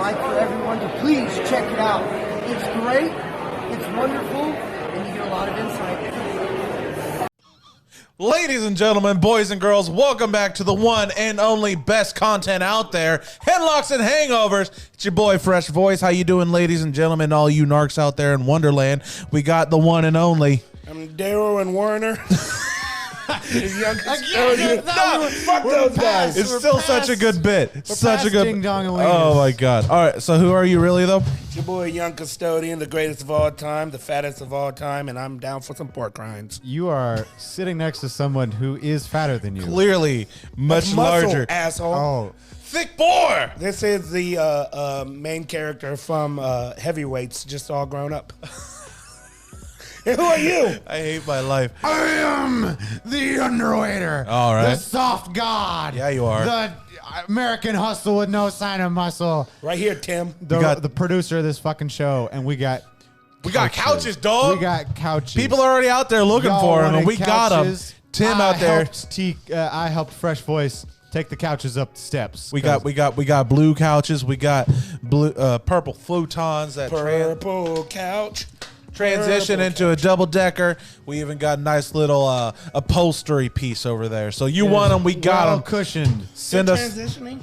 like for everyone to please check it out. It's great, it's wonderful, and you get a lot of insight. Ladies and gentlemen, boys and girls, welcome back to the one and only best content out there, Headlocks and Hangovers. It's your boy, Fresh Voice. How you doing, ladies and gentlemen, all you narcs out there in Wonderland? We got the one and only. I'm Daryl and Warner. Fuck those guys. It's still such a good bit. Such a good. Ding dong and oh my god! All right, so who are you really though? It's your boy, Young Custodian, the greatest of all time, the fattest of all time, and I'm down for some pork rinds. You are sitting next to someone who is fatter than you. Clearly, much Muscle, larger. asshole. Oh, Thick boy. This is the main character from Heavyweights, just all grown up. And who are you? I hate my life. I am the underwater. All right. The soft god. Yeah, you are. The American hustle with no sign of muscle. Right here, Tim. The producer of this fucking show, and we got couches, dog. We got couches. People are already out there looking Y'all for them, and wanted we got them. couches. Tim out there. I helped Fresh Voice take the couches up the steps. We got blue couches. We got blue purple futons that Purple couch. transition into a double decker. We even got a nice little upholstery piece over there. So you want them, we got them. Cushioned. Send You're us. transitioning?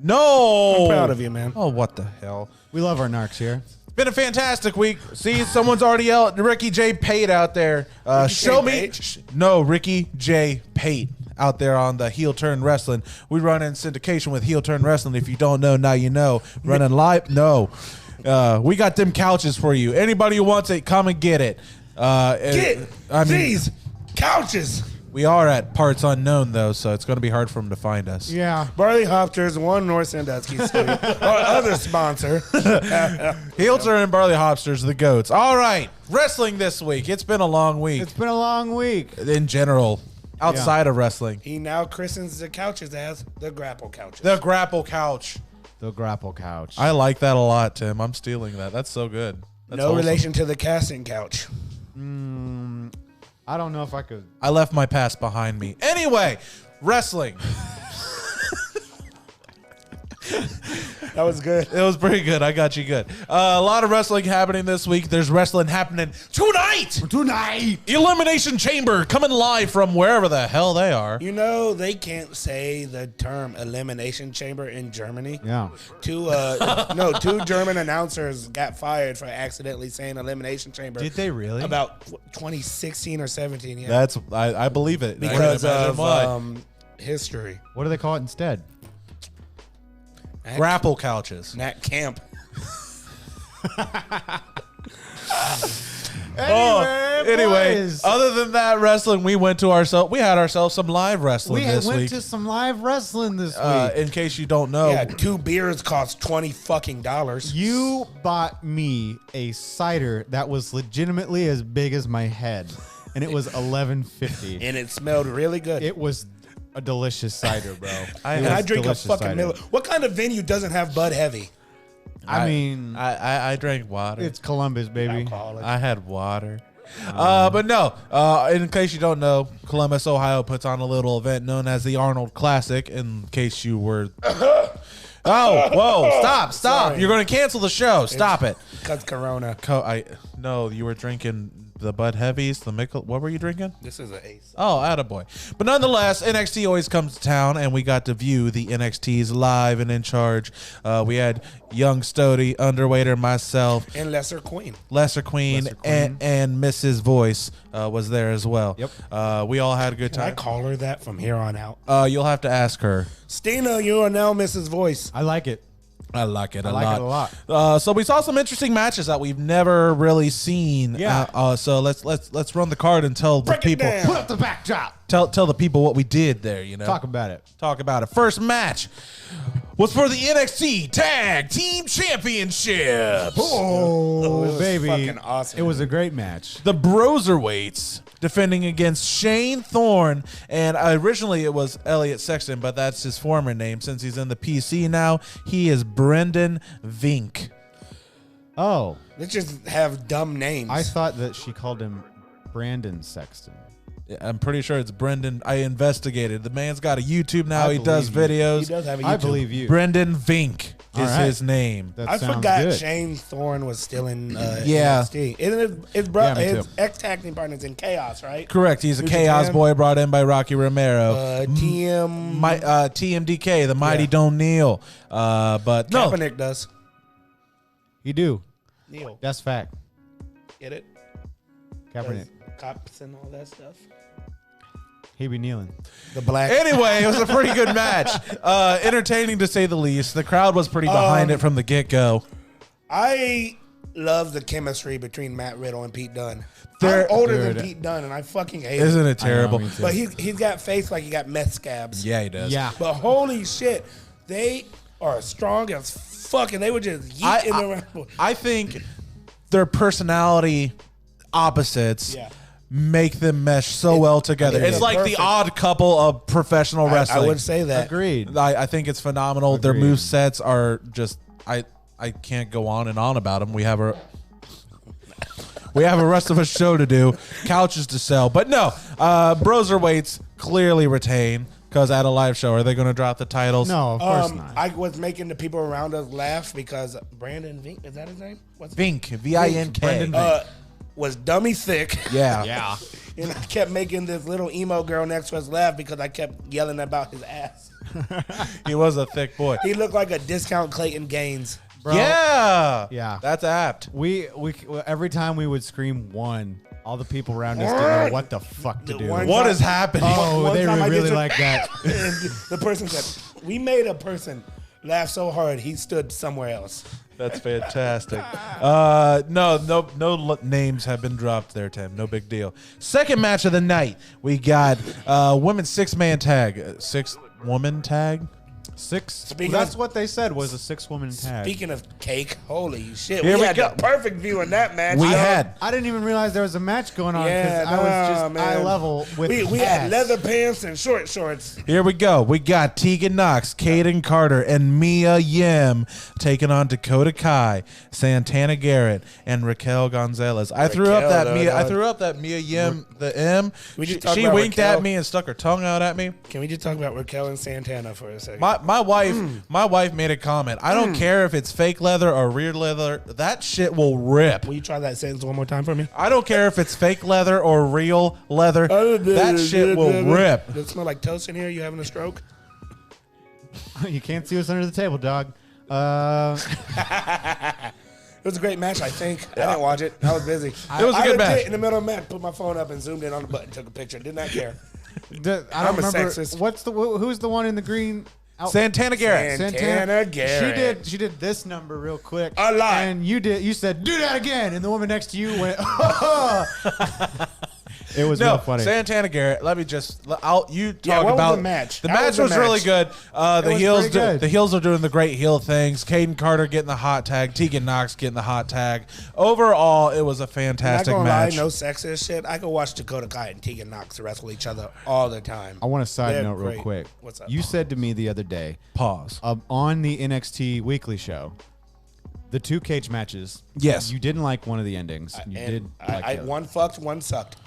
No. I'm proud of you, man. Oh, what the hell? We love our narcs here. Been a fantastic week. See, someone's already yelled. Ricky J. Pate out there. Show J. me. Pate? No, Ricky J. Pate out there on the Heel Turn Wrestling. We run in syndication with Heel Turn Wrestling. If you don't know, now you know. Running live. No. We got them couches for you. Anybody who wants it, come and get it. These couches. We are at parts unknown, though, so it's going to be hard for them to find us. Yeah. Barley Hopsters, one North Sandusky Street. Our other sponsor. Heel Turn and Barley Hopsters, the goats. All right. Wrestling this week. It's been a long week. It's been a long week. In general. Outside of wrestling. He now christens the couches as the grapple couches. The grapple couch. The grapple couch. I like that a lot, Tim. I'm stealing that. That's so good. That's no wholesome. relation to the casting couch. I don't know if I could. I left my past behind me. Anyway, That was good. it was pretty good. I got you good. A lot of wrestling happening this week. There's wrestling happening tonight. Elimination Chamber coming live from wherever the hell they are. You know, they can't say the term elimination chamber in Germany. Yeah. Two German announcers got fired for accidentally saying elimination chamber. Did they really? About 2016 or 17, yeah. That's I believe it. I because can imagine of why. history. What do they call it instead? Grapple couches. Nat Camp. Anyway, boys. other than that wrestling, we had ourselves some live wrestling this went week. to some live wrestling this week. In case you don't know, Yeah, 2 beers cost $20. You bought me a cider that was legitimately as big as my head, and it was $11.50. And it smelled really good. It was a delicious cider, bro. and I drink a fucking Miller. What kind of venue doesn't have Bud Heavy? I mean, I drank water. it's Columbus, baby. Alcoholic. I had water. But no, in case you don't know, Columbus, Ohio puts on a little event known as the Arnold Classic. In case you were... Oh, whoa, stop. Sorry. You're going to cancel the show. Stop it. Because Corona. No, you were drinking the Bud Heavies, the Michelob. What were you drinking? This is an ace. Oh, attaboy. But nonetheless, NXT always comes to town, and we got to view the NXTs live and in charge. We had Young Stody, Underwater, myself, And Lesser Queen. Lesser Queen, and Mrs. Voice was there as well. Yep. We all had a good Can I time. call her that from here on out? You'll have to ask her. Stina, you are now Mrs. Voice. I like it. I like it a like lot. it a lot. So we saw some interesting matches that we've never really seen. Yeah. So let's run the card and tell the Break it people. down. Put up the backdrop. Tell the people what we did there. You know. Talk about it. Talk about it. First match was for the NXT Tag Team Championships. Oh, it was baby. fucking awesome. It was a great match. The Broserweights defending against Shane Thorne, and originally it was Elliot Sexton, but that's his former name since he's in the PC now. He is Brendan Vink. Oh, Let's just have dumb names. I thought that she called him Brandon Sexton. I'm pretty sure it's Brendan. I investigated. The man's got a YouTube now. I He does believe videos. He does have a YouTube. I believe you. Brendan Vink. is right. his name. That I sounds forgot good. Shane Thorne was still in Yeah. NXT. Isn't his me his too. ex-tag team partner's in Chaos, right? Correct. He's a New Chaos Japan? boy brought in by Rocky Romero. TM TMDK, the mighty Yeah. Don't Kneel. But no, Kaepernick does. You do. Neil, That's fact. get it? Kaepernick. Cops and all that stuff. He be kneeling. The black. anyway, it was a pretty good match. Entertaining to say the least. The crowd was pretty behind it from the get-go. I love the chemistry between Matt Riddle and Pete Dunne. They're- I'm older Dude. than Pete Dunne, and I fucking hate Isn't it. it terrible? me too. But he's got face like he got meth scabs. Yeah, he does. Yeah. But holy shit, they are strong as fuck, and they were just yeet in the round. I think their personality opposites Yeah. make them mesh so well together. think It's it's like perfect. the odd couple of professional wrestling. I would say that. Agreed. I think it's phenomenal. Their Agreed. move sets are just I can't go on and on about them. We have a rest of a show to do, couches to sell. But no, Broserweights clearly retain because at a live show, are they going to drop the titles? No, of course not. I was making the people around us laugh because Brandon Vink, is that his name? What's Vink, V-I-N-K. Brendan was dummy thick. Yeah. yeah. And I kept making this little emo girl next to us laugh because I kept yelling about his ass. He was a thick boy. He looked like a discount Clayton Gaines. Bro, Yeah. Yeah. That's apt. We every time we would scream one, all the people around us didn't know what the fuck to The do. one- What is happening? Oh, One they time I were did really some- like that. And the person said, we made a person laugh so hard he stood somewhere else. That's fantastic. No names have been dropped there, Tim. No big deal. Second match of the night, we got women's 6-man tag, 6-woman tag. That's what they said was a 6-woman tag. Speaking of cake, holy shit. Here we we had go. the perfect view in that match. We dog. had. I didn't even realize there was a match going on because Yeah, I was just man. eye level with We ass. had leather pants and short shorts. Here we go. We got Tegan Knox, Kaden Carter, and Mia Yim taking on Dakota Kai, Santana Garrett, and Raquel Gonzalez. I threw up that Mia Yim, the M. We just She, talked she about winked Raquel. at me and stuck her tongue out at me. Can we just talk about Raquel and Santana for a second? My wife made a comment. I don't care if it's fake leather or real leather. That shit will rip. Will you try that sentence one more time for me? I don't care if it's fake leather or real leather. That shit will rip. Does it smell like toast in here? You having a stroke? You can't see what's under the table, dog. It was a great match, I think. I didn't watch it. I was busy. It was a I good legit, match. In the middle of the match, put my phone up and zoomed in on the button, took a picture. Did not care. I don't I'm a remember sexist. who's the one in the green outfit? Santana Garrett. Santana Garrett. She did this number real quick. A lot. And you said, do that again. And the woman next to you went, It was No, real funny. Santana Garrett. Let me just. you Yeah, talk what was about the match? The How match was the was really match? good. The was heels, pretty good. the heels are doing the great heel things. Caden Carter getting the hot tag. Tegan Knox getting the hot tag. Overall, it was a Not fantastic gonna match. lie, no sexist shit. I could watch Dakota Kai and Tegan Knox wrestle each other all the time. I want a side They're note real great. quick. What's up? You said to me the other day Pause. on the NXT Weekly show, the 2 cage matches. Yes. You didn't like one of the endings. You And did like the other. one fucked, one sucked.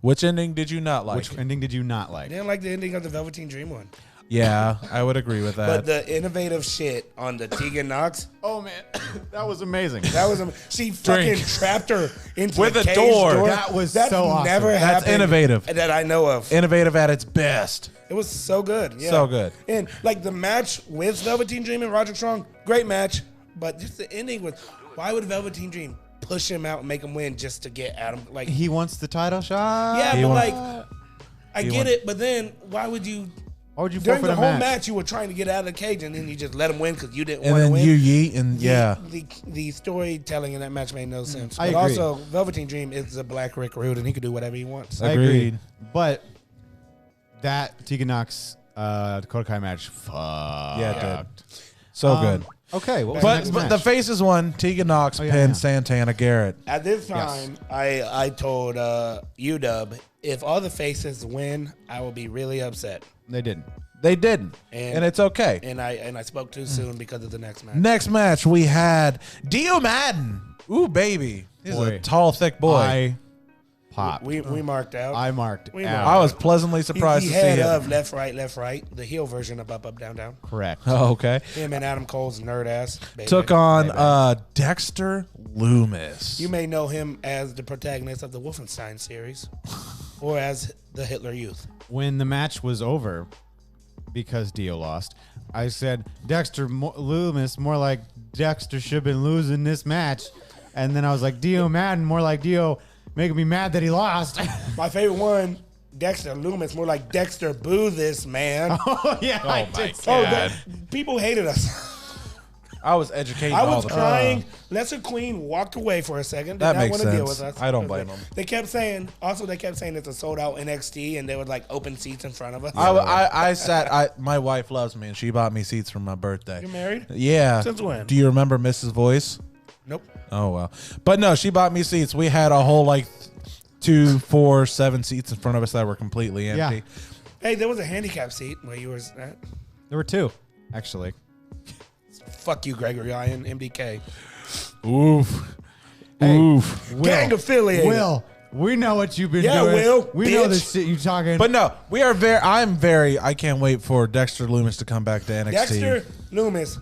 Which ending did you not like? Which ending did you not I like? didn't like the ending of the Velveteen Dream one. Yeah, I would agree with But that. the innovative shit on the Tegan Knox, Oh man, that was amazing. that was she fucking Drink. trapped her into With the a cage door. That was That's so awesome. never That's happened. innovative. that I know of. Innovative at its best. It was so good. Yeah. So good. And like the match with Velveteen Dream and Roger Strong, great match. But just the ending was, why would Velveteen Dream push him out and make him win just to get at him? Like, He wants the title shot. yeah, He but won- like, I he get won. it. But then why would you? Why would you During forfeit the a whole match? match, you were trying to get out of the cage, and then you just let him win because you didn't And want to then win. you yeet and yeah. The storytelling in that match made no sense. I But agree. also, Velveteen Dream is a black Rick Rude, and he can do whatever he wants. I agree. Agreed. But that Tegan Knox Dakota Kai match, fuck. Yeah, it did. So good. Okay, what was the But, next but match? the faces won. Tegan Knox yeah, pinned yeah. Santana Garrett. At this time, I told UW, if all the faces win, I will be really upset. They didn't. They didn't, And- and it's okay. And I spoke too soon because of the next match. Next match, we had Dio Madden. Ooh, baby. He's a Boy. tall, thick boy. I popped. We marked out. I marked We out. marked I was pleasantly surprised he to see had him. of left, right, the heel version of up, down, down. Correct. Oh, okay. Him and Adam Cole's nerd ass. Baby. Took on Dexter Loomis. You may know him as the protagonist of the Wolfenstein series, or as the Hitler Youth. When the match was over, because Dio lost, I said, Dexter Loomis, more like Dexter should have been losing this match. And then I was like, Dio Madden, more like Dio making me mad that he lost. My favorite one, Dexter Loomis, more like Dexter Boo this man. Oh, yeah. I my did say God. that. People hated us. I was educating I all was the crying. Lesser Queen walked away for a second. Did That not makes want to deal sense. with us. I don't blame them. They kept saying it's a sold out NXT, and they would like open seats in front of us. I sat. My wife loves me, and she bought me seats for my birthday. You're married? Yeah. Since when? Do you remember Mrs. Voice? Nope. Oh well, but no, she bought me seats. We had a whole 2, 4, 7 seats in front of us that were completely empty. Yeah. Hey, there was a handicap seat where you were at. There were 2, actually. Fuck you, Gregory Iron, MDK. Oof. Hey, Oof. Gang affiliated. Will, we know what you've been Yeah, doing. Will, we know bitch. the shit you talking. But no, we are I can't wait for Dexter Loomis to come back to NXT. Dexter Loomis,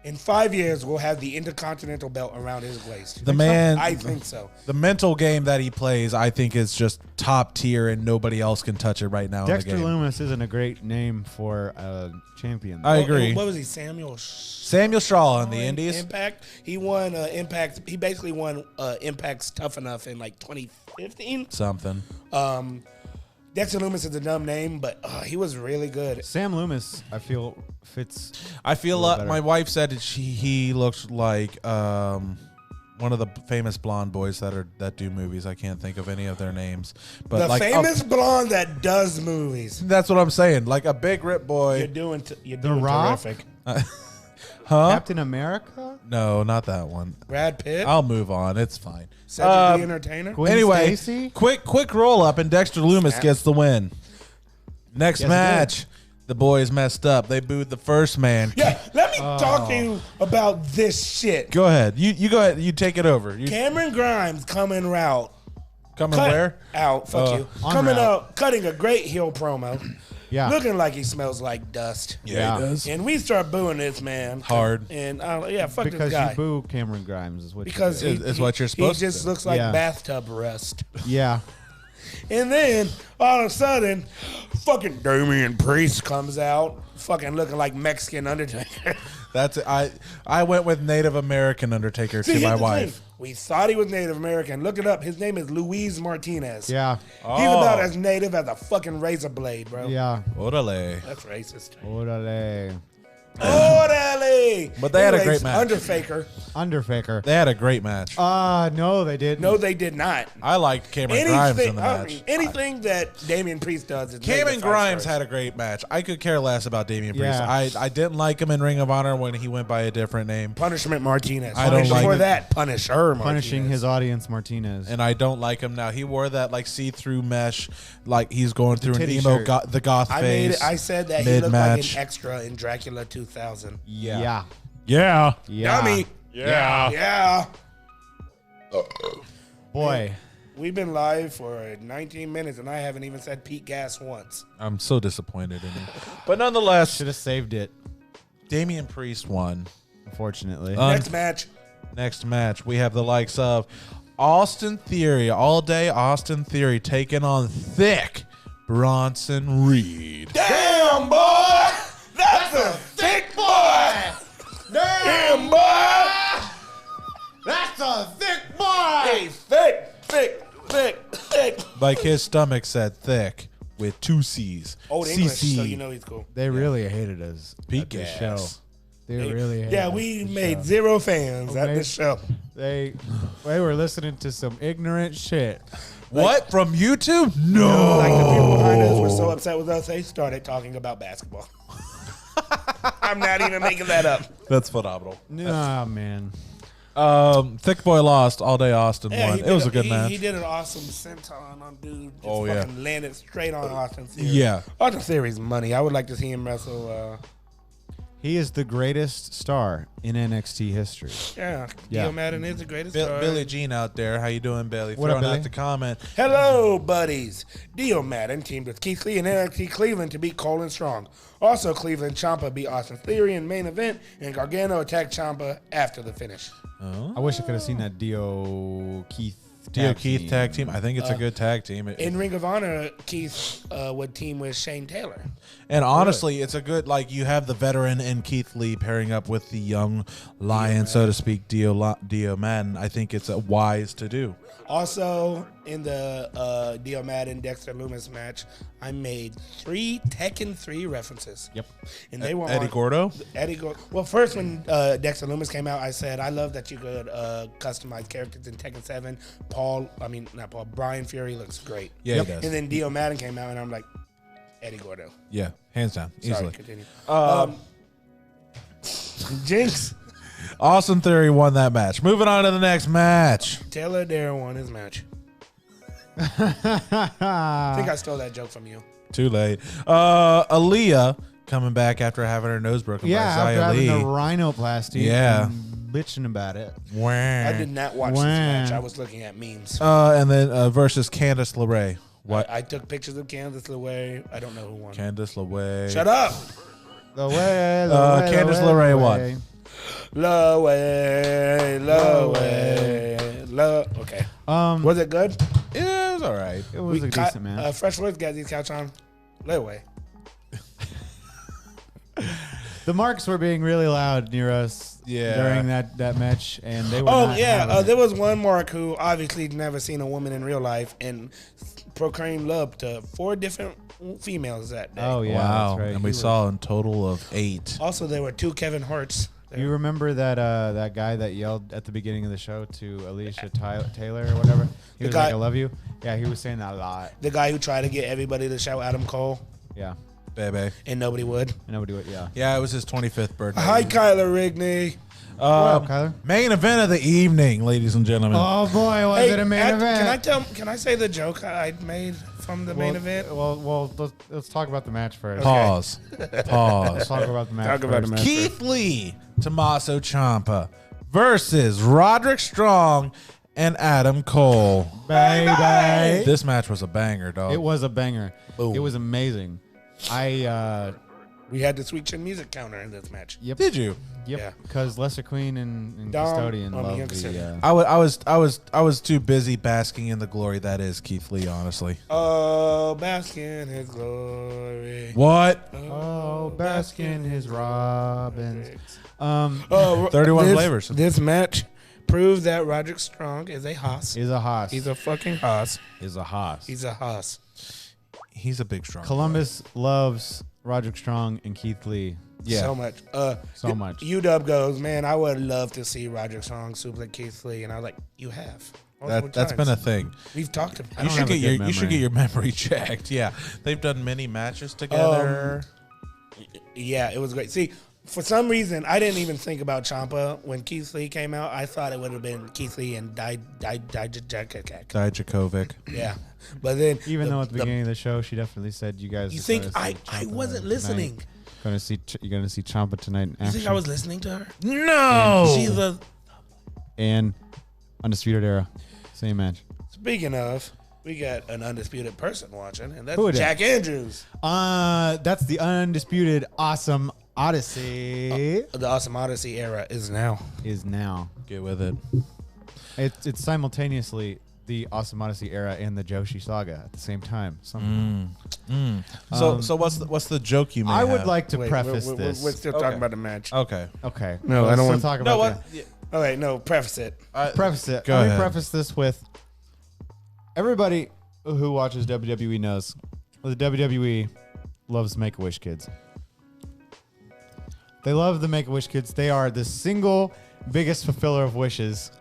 in 5 years, will have the Intercontinental belt around his waist. The man, I think so. the mental game that he plays, I think is just top tier, and nobody else can touch it right now. Dexter in the game. Loomis isn't a great name for a champion. I agree. What was he? Samuel Straw in the Indies. Impact. He won Impact. He basically won Impact's Tough Enough in 2015. Something. Dexter Loomis is a dumb name, but he was really good. Sam Loomis, I feel, fits. I feel little better. my wife said that he looks like one of the famous blonde boys that do movies. I can't think of any of their names, but The famous blonde that does movies. that's what I'm saying. Like a big rip boy. You're doing Rock? terrific. Huh? Captain America? No, not that one. Brad Pitt, I'll move on. It's fine. Cedric the Entertainer. Gwen Anyway, Stacy? quick roll up, and Dexter Loomis gets the win. Next Yes, he match, the boys messed up. They booed the first man. Yeah, let me talk to you about this shit. Go ahead. You go ahead. You take it over. You Cameron Grimes coming out. coming where? Out. Fuck you. On Coming route. out, cutting a great heel promo. Yeah. Looking like he smells like dust. Yeah. he does. And we start booing this man. Hard. And fuck Because this guy. you boo Cameron Grimes is what Because you he, do. Is what you're he supposed to just do. looks like Yeah. bathtub rust. Yeah. And then all of a sudden, fucking Damian Priest comes out, fucking looking like Mexican Undertaker. That's it. I went with Native American Undertaker See, to here's my the wife. thing. We thought he was Native American. Look it up. His name is Luis Martinez. Yeah. He's about as native as a fucking razor blade, bro. Yeah. Orale. That's racist. Orale. Orale! But they had a Anyways, great match. Underfaker. Underfaker. They had a great match. No, they didn't. No, they did not. I liked Cameron Grimes in the I match. mean, anything that Damian Priest does is Cameron negative Grimes five had a great match. I could care less about Damian Priest. Yeah. I didn't like him in Ring of Honor when he went by a different name. Punishment Martinez. I don't like Before it. that, Punisher Martinez. Punishing his audience, Martinez. And I don't like him now. He wore that see-through mesh, like he's going through an titty emo shirt. the goth phase. I said that he looked like mid-match. an extra in Dracula 2000. Yeah. Yeah. Yeah. Dummy. Yeah. Yeah. Boy. We've been live for 19 minutes and I haven't even said Pete Gas once. I'm so disappointed in him. But nonetheless, Should have saved it, Damian Priest won. unfortunately. Next match. Next match, we have the likes of Austin Theory, all day Austin Theory taking on thick Bronson Reed. Damn, boy. That's a thick boy. Damn, boy. That's a thick boy! Hey, thick. Like his stomach said, thick with 2 C's. Old English, CC. so you know he's cool. They really hated us Pete at this Gas. show. They really hated Yeah, us we at this made show. 0 fans at Okay. this show. They were listening to some ignorant shit. What? From YouTube? No. Like the people behind us were so upset with us, they started talking about basketball. I'm not even making that up. That's phenomenal. Nah, man. Thick Boy lost. All day Austin Yeah, won. he It was did a good match. He did an awesome senton on dude. Just Oh, yeah. fucking landed straight on Austin Theory. Yeah. Austin Theory's money. I would like to see him wrestle He is the greatest star in NXT history. Yeah, Yeah. Dio Madden is the greatest star. Billy Jean out there. How you doing, Billy? What up, Throwing Billy? out the comment. Hello, buddies. Dio Madden teamed with Keith Lee and NXT Cleveland to beat Cole and Strong. Also, Cleveland Ciampa beat Austin Theory in main event, and Gargano attacked Ciampa after the finish. I wish I could have seen that Dio Keith Tag team. I think it's a good tag team. In Ring of Honor, Keith would team with Shane Taylor. And honestly, it's a good, like, you have the veteran and Keith Lee pairing up with the young lion, so to speak, Dio Madden. I think it's wise to do. Also, in the Dio Madden Dexter Loomis match, I made 3 Tekken 3 references. Yep. And they were Eddie on- Gordo? Well, first when Dexter Loomis came out, I said, I love that you could customize characters in Tekken 7. Brian Fury looks great. Yeah, he does. And then Dio Madden came out, and I'm like, Eddie Gordo. Yeah, hands down, Sorry, easily. continue. Jinx. Austin Theory won that match. Moving on to the next match. Taylor Dare won his match. I think I stole that joke from you. Too late. Aaliyah coming back after having her nose broken Yeah, by after Xia having Li. the rhinoplasty. Yeah. And bitching about it. I did not watch this Wah. match. I was looking at memes. And then versus Candice LeRae. What? I took pictures of Candice LeRae. I don't know who won. Candice LeRae. Shut up. The way, Candice LeRae won. Okay. Was Was it good? Yeah, it was all right. it was a decent match. Fresh Woods got these couch on. Lay away. The marks were being really loud near us during that match, and they were. Oh, not yeah. having it. There was one Mark who obviously never seen a woman in real life and proclaimed love to 4 different females that day. Oh yeah, wow. that's right. And we saw a total of 8. Also, there were 2 Kevin Harts. You remember that guy that yelled at the beginning of the show to Alicia Taylor or whatever? He was guy- like, "I love you." Yeah, he was saying that a lot. The guy who tried to get everybody to shout Adam Cole Yeah, Baby. and nobody would. and nobody would. Yeah. Yeah, it was his 25th birthday. Hi, Kyler Rigney. What up, Kyler? Main event of the evening, ladies and gentlemen. Oh boy, was it a main event? Can I say the joke I made from the main event? Well, let's talk about the match first. Pause. Let's Pause. talk about the match. Talk about the first. match. Keith Lee, Tommaso Ciampa versus Roderick Strong and Adam Cole. Baby. This match was a banger, dog. It was a banger. Boom. It was amazing. We had the Sweet Chin Music counter in this match. Yep. Did you? Yep. Yeah. Because Lesser Queen and Dom, Custodian on the love Youngster. the. I was too busy basking in the glory that is Keith Lee, honestly. Oh, bask in his glory. What? Oh, Baskin, his Robbins. 31 flavors. This match proves that Roderick Strong is a hoss. Is a hoss. He's a fucking hoss. Is a hoss. He's a hoss. He's a big strong. Columbus loves Roderick Strong and Keith Lee. Yeah. So much. So much. UW goes, man, I would love to see Roderick Strong suplex Keith Lee. And I was like, you have. Multiple That's been times. a thing. We've talked about I You don't should have a get good you should memory. get your memory checked. Yeah, they've done many matches together. Yeah, it was great. See, for some reason, I didn't even think about Ciampa when Keith Lee came out. I thought it would have been Keith Lee and Dijakovic. Yeah, but then Even though at the beginning of the show, she definitely said, "You guys." you are think gonna I see Ciampa wasn't tonight. listening? You're gonna see Ciampa tonight in You action. think I was listening to her? No. She's a. And Undisputed Era, same match. Speaking of, we got an undisputed person watching, and that's Who it is? Jack Andrews. That's the Undisputed Awesome Odyssey The Awesome Odyssey era is now. is now. Get with it. It's simultaneously the Awesome Odyssey era and the Joshi Saga at the same time. So what's the joke you made? I would like to Wait, preface we're this. still Okay. talking about the match. Okay. Okay. No, I Let's don't still want- talk No, about what? that. All right, no, preface it. Preface it. Go Let ahead. me preface this with everybody who watches WWE knows the WWE loves Make-A-Wish kids. They love the Make-A-Wish kids. They are the single biggest fulfiller of wishes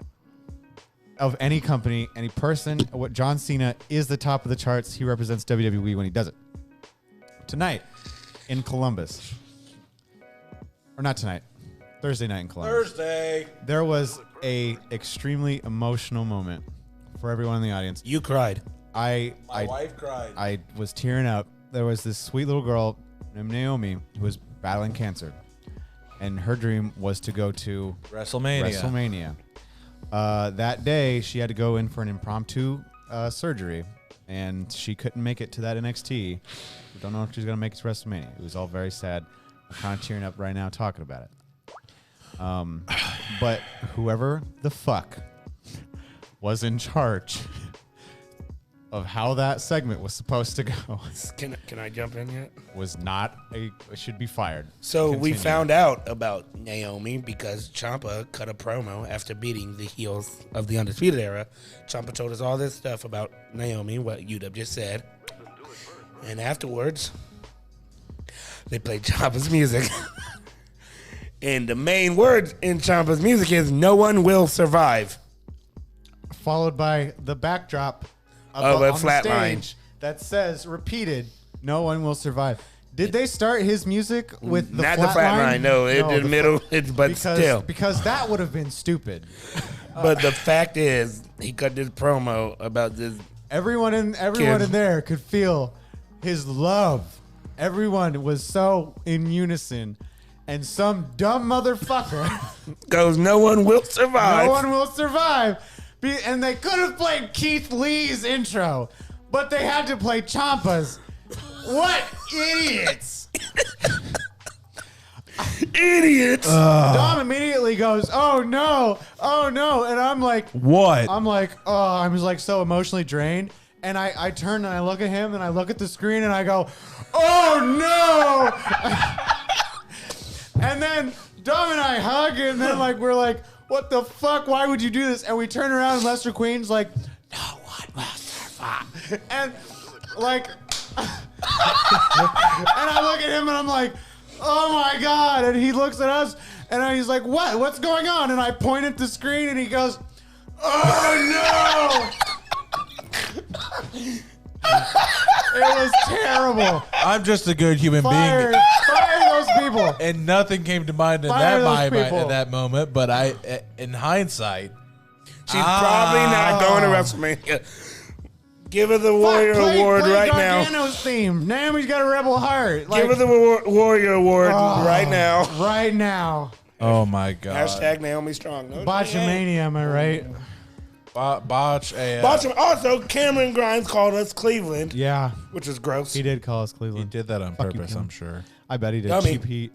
of any company, any person. What John Cena is the top of the charts. He represents WWE when he does it. Tonight in Columbus, or not tonight, Thursday night in Columbus. Thursday. There was a extremely emotional moment for everyone in the audience. You cried. My wife cried. I was tearing up. There was this sweet little girl named Naomi who was battling cancer. and her dream was to go to WrestleMania. That day, she had to go in for an impromptu surgery, and she couldn't make it to that NXT. We don't know if she's going to make it to WrestleMania. It was all very sad. I'm kind of tearing up right now talking about it. But whoever the fuck was in charge of how that segment was supposed to go Can I jump in yet? should be fired. So we Continue. found out about Naomi because Ciampa cut a promo after beating the heels of the Undisputed Era. Ciampa told us all this stuff about Naomi, what UW just said. And afterwards, they played Ciampa's music. And the main words in Ciampa's music is, "No one will survive." Followed by the backdrop Of a on flat the line. stage that says, repeated, "No one will survive." Did they start his music with the Not flat the flat line? line, no. In the middle, but still. Because that would have been stupid. But the fact is, he cut this promo about this. Everyone in Kids. there could feel his love. Everyone was so in unison. And some dumb motherfucker, Goes, "No one will survive." no one will survive. And they could have played Keith Lee's intro, but they had to play Ciampa's. What idiots! Idiots. Dom immediately goes, "Oh no, oh no," and I'm like, What? I'm like, oh, I was like so emotionally drained, and I turn and I look at him and I look at the screen and I go, "Oh no!" And then Dom and I hug, and then we're like, "What the fuck? Why would you do this?" And we turn around, and Lester Queen's like, "No one will survive." And and I look at him, and I'm like, "Oh my god!" And he looks at us, and he's like, "What? What's going on?" And I point at the screen, and he goes, "Oh no!" It was terrible. I'm just a good human Fire those people. being, and nothing came to mind in Fire those at people. that moment. But in hindsight, She's probably not going to WrestleMania. Give her the Warrior Award right now. Gargano's theme. Naomi's got a rebel heart. Give her the Warrior Award right now. Right now. oh my god, Hashtag Naomi Strong. No, Botchamania, am I right? botch AF. Botcham. Also, Cameron Grimes called us Cleveland, Yeah. which is gross. He did call us He Cleveland. did that on Fuck you, purpose, Kim. I'm sure. I bet he did. Dummy. Cheap Heat.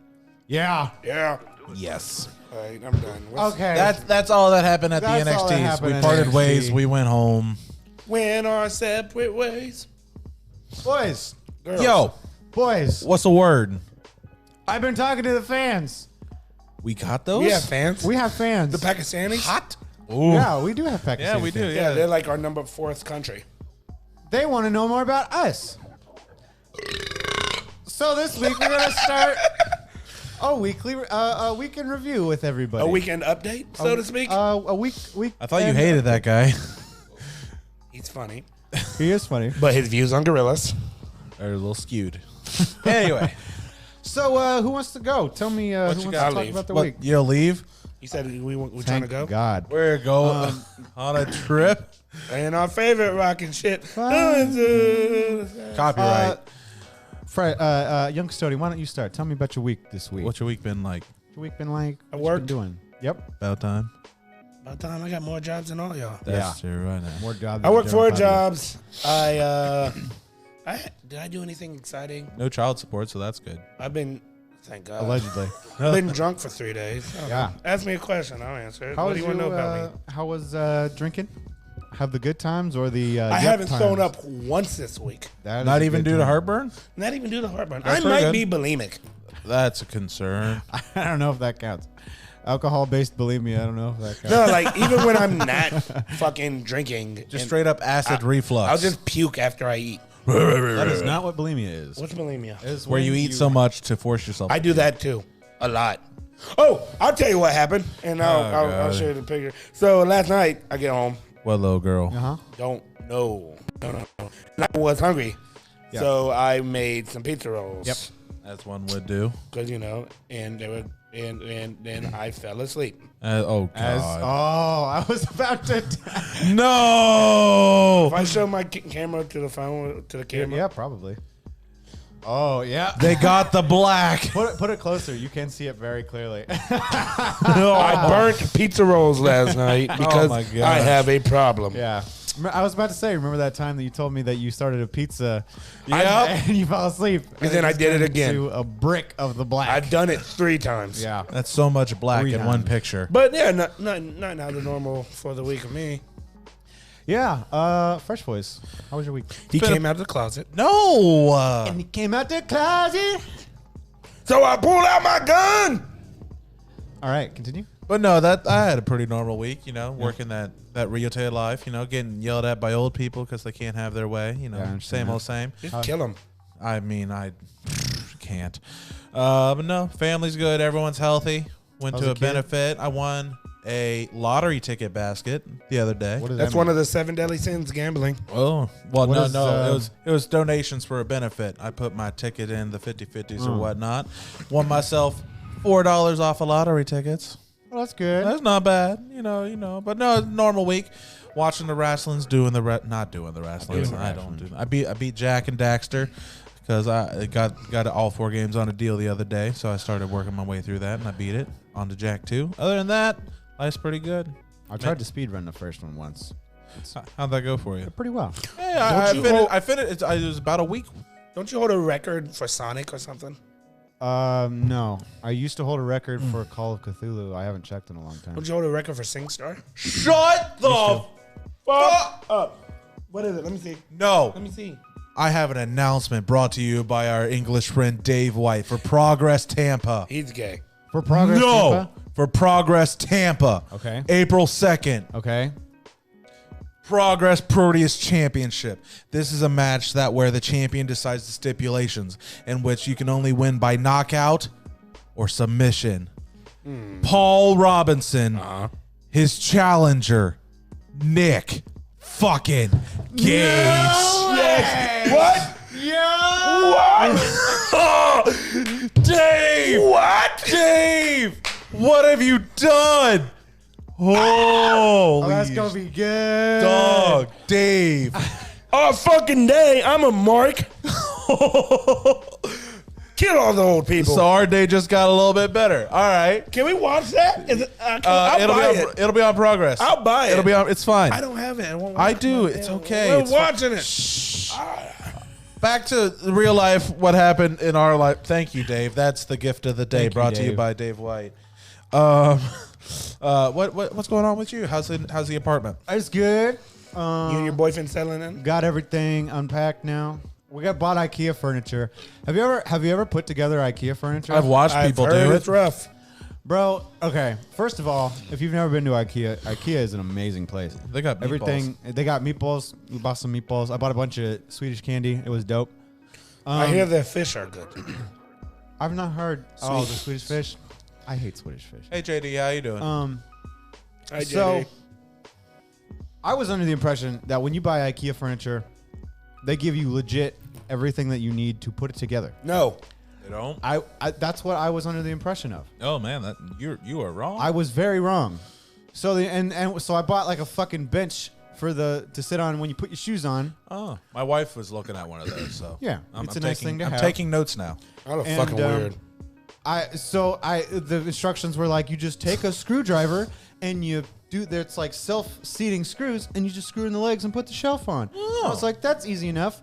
Yeah. Yeah. Yes. All right, I'm done. What's- Okay. That's all that happened at the That's all that NXTs. happened We at parted NXT. ways. We went home. Went our separate ways. boys. Girls. Yo, Boys. what's the word? I've been talking to the fans. We got those? We have fans. We have fans. The Pakistanis. hot. Ooh. Yeah, we do have Pakistani Yeah, we do. fans. Yeah, Yeah. they're like our number 4th country. They want to know more about us. So this week we're gonna start a weekend review with everybody. A weekend update, so to speak. A week. I thought you hated that guy. He's funny, He is funny. but his views on gorillas. They're a little skewed. Anyway, So who wants to go? Tell me who wants to got? talk Leave. about the what, week. you'll leave? He said we're trying to Thank go. God. We're going on a trip. And our favorite rockin' shit. Copyright. Young Custodian, why don't you start? Tell me about your week this week. What's your week been like? your week been like? I What you worked. been doing? Yep. About time. By the time I got more jobs than all y'all. That's true, right now. More jobs. I work than 4 General jobs. Did I do anything exciting? No child support, so that's good. I've been, thank God. Allegedly. I've been drunk for 3 days. Yeah. Ask me a question, I'll answer it. How What was do you want to know about me? How was drinking? Have the good times or the? I yuck haven't times? thrown up once this week. That is Not a even good due to time. heartburn? Not even due to heartburn. That's I pretty might good. be bulimic. That's a concern. I don't know if that counts. Alcohol-based, believe me, I don't know if that counts. No, like even when I'm not fucking drinking, Just and straight up acid reflux. I'll just puke after I eat. That is not what bulimia is. What's bulimia? It's where when you eat so much to force yourself. I do that too, a lot. Oh, I'll tell you what happened, and I'll God. show you the picture. So last night I get home, What little girl? Uh-huh. don't know, and I was hungry, Yeah. so I made some pizza rolls. Yep. As one would do. Because and they were, and then I fell asleep. Oh As God! I was about to. No! If I show my camera to the phone to the camera, Yeah, probably. Oh yeah. They got the black. Put it closer. You can see it very clearly. I burnt pizza rolls last night because my gosh. I have a problem. Yeah. I was about to say, remember that time that you told me that you started a pizza Yep. and you fell asleep? And then I just did it turned again. into a brick of the black. I've done it 3 times. Yeah. That's so much black 3 in one times. picture. But yeah, not out of normal for the week of me. Yeah. Fresh Voice. How was your week? He came out of the closet. No. And he came out the closet. So I pulled out my gun. All right, continue. But no, that I had a pretty normal week, working that retail life, getting yelled at by old people because they can't have their way, I understand same that. old same. Just kill him. I mean, I can't. But no, family's good. Everyone's healthy. Went How's to the a kid? benefit. I won a lottery ticket basket the other day. What is That's one of the 7 deadly sins, gambling. Oh, well, What no, is, no. It was donations for a benefit. I put my ticket in the 50/50s or whatnot. Won myself $4 off of lottery tickets. Well, that's good. That's not bad, But no, normal week. Watching the wrestlings, not doing the wrestlings. Doing the I don't do. wrestlings. I beat Jack and Daxter because I got all 4 games on a deal the other day. So I started working my way through that, and I beat it on to Jack 2. Other than that, life's pretty good. I tried to speed run the first one once. How'd that go for you? Pretty well. Hey, Don't I you finished. It was about a week. Don't you hold a record for Sonic or something? No. I used to hold a record for Call of Cthulhu. I haven't checked in a long time. Don't you hold a record for SingStar? Shut the fuck up. What is it? Let me see. No. Let me see. I have an announcement brought to you by our English friend Dave White for Progress Tampa. He's gay. For Progress No, Tampa? for Progress Tampa. Okay. April 2nd. Okay. Progress Proteus Championship. This is a match where the champion decides the stipulations, in which you can only win by knockout or submission. Paul Robinson, his challenger, Nick fucking Gage. Yes. What? What? Dave! What? Dave! What have you done? Holy That's going to be good. dog. Dave. Oh, fucking day. I'm a mark. Kill all the old people. So our day just got a little bit better. All right. Can we watch that? Is it, I'll buy it. It'll be on Progress. I'll buy it. It'll be on. It's fine. I don't have it. I do. It's okay. We're It's fine. watching it. Back to real life. What happened in our life? Thank you, Dave. That's the gift of the day, Thank you, brought to you Dave. by Dave White. What's going on with you? How's the apartment? It's good. You and your boyfriend settling in? Got everything unpacked now. We bought IKEA furniture. Have you ever put together IKEA furniture? I've watched people do it's it. rough. Bro, okay. First of all, if you've never been to IKEA, IKEA is an amazing place. They got meatballs. Everything. They got meatballs. We bought some meatballs. I bought a bunch of Swedish candy. It was dope. I hear their fish are good. I've not heard. Oh, the Swedish fish. I hate Swedish fish. Hey JD, how you doing? Hi, So, JD. I was under the impression that when you buy IKEA furniture, they give you legit everything that you need to put it together. No. They don't. I that's what I was under the impression of. Oh man, that you are wrong. I was very wrong. So so I bought like a fucking bench to sit on when you put your shoes on. Oh, my wife was looking at one of those. So Yeah, it's a nice thing to I'm have. taking notes now. That was And, fucking weird. The instructions were like, you just take a screwdriver and you do. It's like self-seating screws, and you just screw in the legs and put the shelf on. I was like, that's easy enough.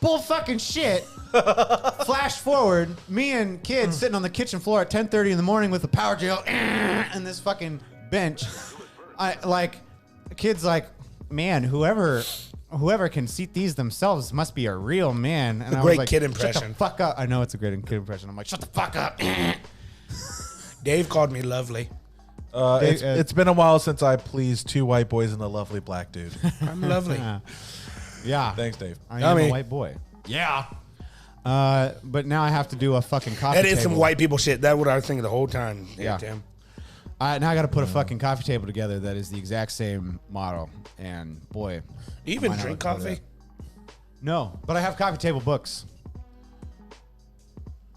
Bull fucking shit. Flash forward, me and kids sitting on the kitchen floor at 10:30 in the morning with the power drill and this fucking bench. Kids like, man, whoever can seat these themselves must be a real man. And a I great was like, kid shut the impression. fuck up. I know it's a great kid impression. I'm like, shut the fuck up. Dave called me lovely. It's been a while since I pleased 2 white boys and a lovely black dude. I'm lovely. Yeah. Thanks, Dave. I am Yummy. a white boy. Yeah. But now I have to do a fucking coffee That table. is some white people shit. That's what I was thinking the whole time. Yeah. Tim. Now I got to put a fucking coffee table together that is the exact same model. And boy. You even I might not drink look good coffee? at it. No, but I have coffee table books.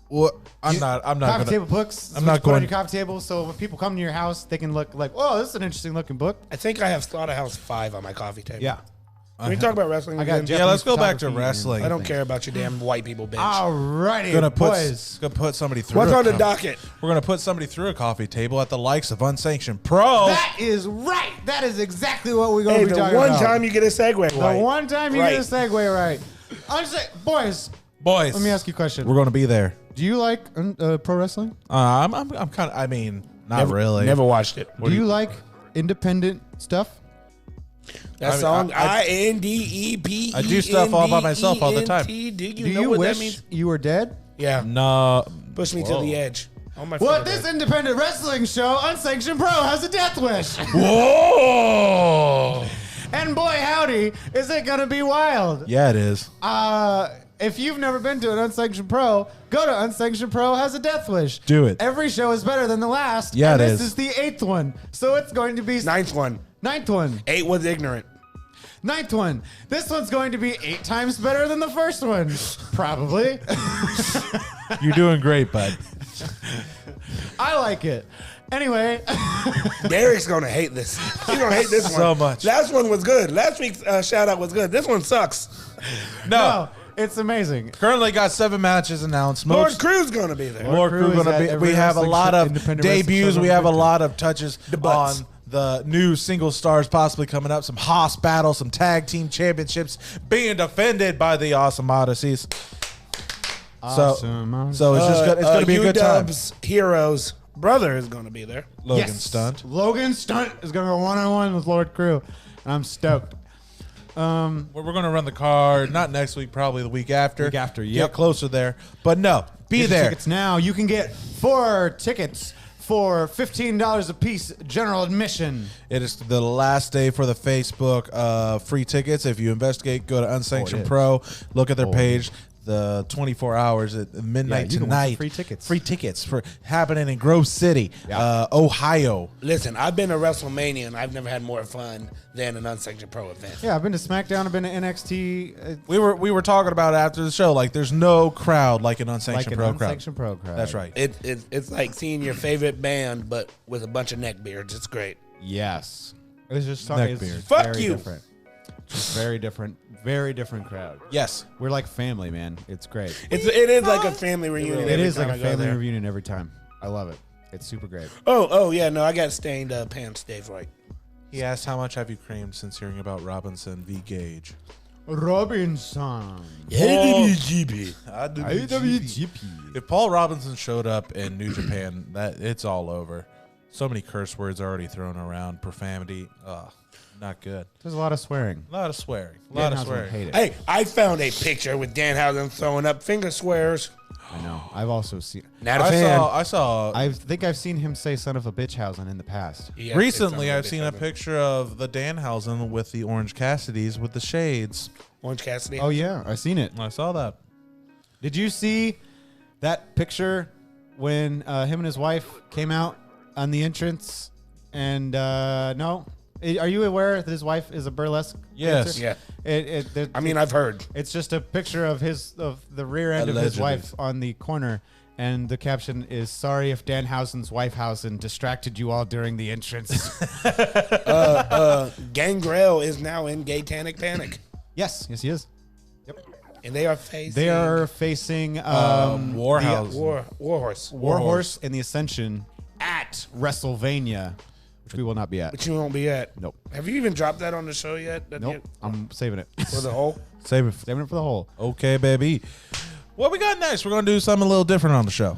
Well, I'm not Coffee gonna. table books. I'm what not you put on going- your coffee table, so when people come to your house, they can look like, oh, this is an interesting looking book. I think I have Slaughterhouse 5 on my coffee table. Yeah. Can we talk about wrestling I got again? Jeff- Yeah, let's go back to photography wrestling. I don't care about your damn white people, bitch. Alrighty, Gonna boys. put somebody through. What's a on the co- docket? We're gonna put somebody through a coffee table at the likes of Unsanctioned Pro. That is right. That is exactly what we're going Hey, to be the talking one about. time you get a segue the right. one time you Right. get a segue right. Boys, Boys, let me ask you a question. We're gonna be there. Do you like pro wrestling? I'm kind of. I mean, not really. Never watched it. Do you like independent stuff? That I mean, song, I- INDEPENDENT. I do stuff all by myself all the time. Do you Do know you what wish that means? you were dead? Yeah. No. Push me to Whoa. the edge. On my Well, finger, this babe. independent wrestling show, Unsanctioned Pro, has a death wish. Whoa. And boy, howdy, is it going to be wild. Yeah, it is. If you've never been to an Unsanctioned Pro, go to Unsanctioned Pro has a death wish. Do it. Every show is better than the last. Yeah, and it this is. is the 8th one. So it's going to be Ninth one. 9th one. 8 was ignorant. 9th one. This one's going to be 8 times better than the first one. Probably. You're doing great, bud. I like it. Anyway, Derek's gonna hate this. He's gonna hate this one So much. Last one was good. Last week's shout out was good. This one sucks. No. it's amazing. Currently got 7 matches announced. Lord Most Crew's gonna be there. Lord Crew Crew is gonna at be. every We have a wrestling lot show- of independent wrestling debuts. show We have a on lot of touches butts. on the new single stars possibly coming up. Some Haas battles, some tag team championships being defended by the Awesome Odysseys. Awesome. So it's just it's gonna be a good time. UW's Heroes brother is gonna be there. Logan Yes. Stunt. Logan Stunt is going to go one-on-one with Lord Crew. And I'm stoked. We're going to run the card, not next week, probably the week after. Week after, Get yep. closer there. But no, be Get your there. tickets now. You can get 4 tickets for $15 a piece, general admission. It is the last day for the Facebook free tickets. If you investigate, go to Unsanctioned is. Pro, look at their page. The 24 hours at midnight Yeah, you can win some tonight. free tickets. Free tickets for happening in Grove City, Yeah. Ohio. Listen, I've been to WrestleMania and I've never had more fun than an Unsanctioned Pro event. Yeah, I've been to SmackDown. I've been to NXT. We were talking about it after the show. Like, there's no crowd like an Unsanctioned Like an Pro Unsanctioned Pro crowd. That's right. It's like seeing your favorite band but with a bunch of neckbeards. It's great. Yes. It's just Neckbeard. Fuck very you. Different. Just very different crowd. Yes. We're like family, man. It's great. It is like a family reunion. It every is like time a I go family there. reunion every time. I love it. It's super great. Oh yeah, no, I got stained pants, Dave. Right. He asked, how much have you creamed since hearing about Robinson v. Gage? Robinson. IWGP. If Paul Robinson showed up in New Japan, it's all over. So many curse words already thrown around. Profanity. Not good. There's a lot of swearing. A lot of swearing. A lot of Danhausen would swearing. hate it. Hey, I found a picture with Danhausen throwing up finger swears. I know. I've also seen. Not a fan. I saw. I think I've seen him say "son of a bitchhausen" in the past. Yeah, Recently, it's I've seen a picture of the Danhausen with the Orange Cassidys with the shades. Orange Cassidy. Oh yeah, I seen it. I saw that. Did you see that picture when him and his wife came out on the entrance? And no, are you aware that his wife is a burlesque Yes. dancer? Yeah. I mean, I've heard. It's just a picture of the rear end of his Allegedly. wife on the corner, and the caption is "Sorry if Danhausen's wifehausen distracted you all during the entrance." Gangrel is now in Gaytanic Panic, yes, he is. and they are facing. They are facing Warhouse. Warhorse. Warhorse and the Ascension at WrestleMania, which we will not be at. But you won't be at. Nope. Have you even dropped that on the show yet? Nope. I'm saving it. For the whole. Save it. Saving it for the whole. Okay, baby. What we got next? We're going to do something a little different on the show.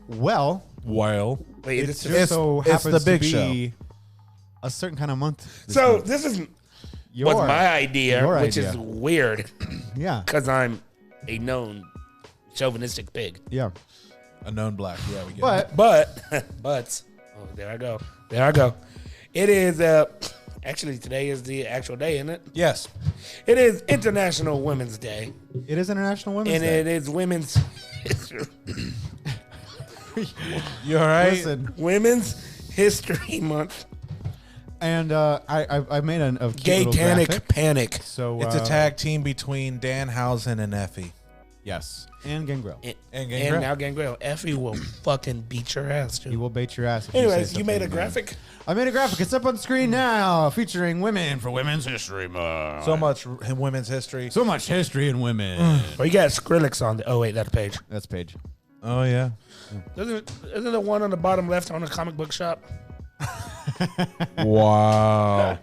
Well, Well, Wait, it it's just so it's happens the big to be a certain kind of month. so month. this is Your- was my idea, your which idea. is weird Yeah. because I'm a known chauvinistic pig. Yeah. a known black. Yeah, we get it. But Oh, there I go. It is actually today is the actual day, isn't it? Yes. It is International Women's Day, it is International Women's and Day. it is Women's You all right? Listen, Women's History Month. and I made a cute little Gaytanic graphic. Panic. So It's a tag team between Danhausen and Effie. Yes. And Gangrel. And Gangrel. now Gangrel. Effie will fucking beat your ass, He too. will bait your ass. If Anyways, say you made a something, graphic? I made a graphic. It's up on the screen now, featuring women for Women's History Month. So much women's history. So much history in women. Well, you got Skrillex on the. Oh, wait, that's page. That's Paige. Oh yeah. Isn't the one on the bottom left on the comic book shop? Wow.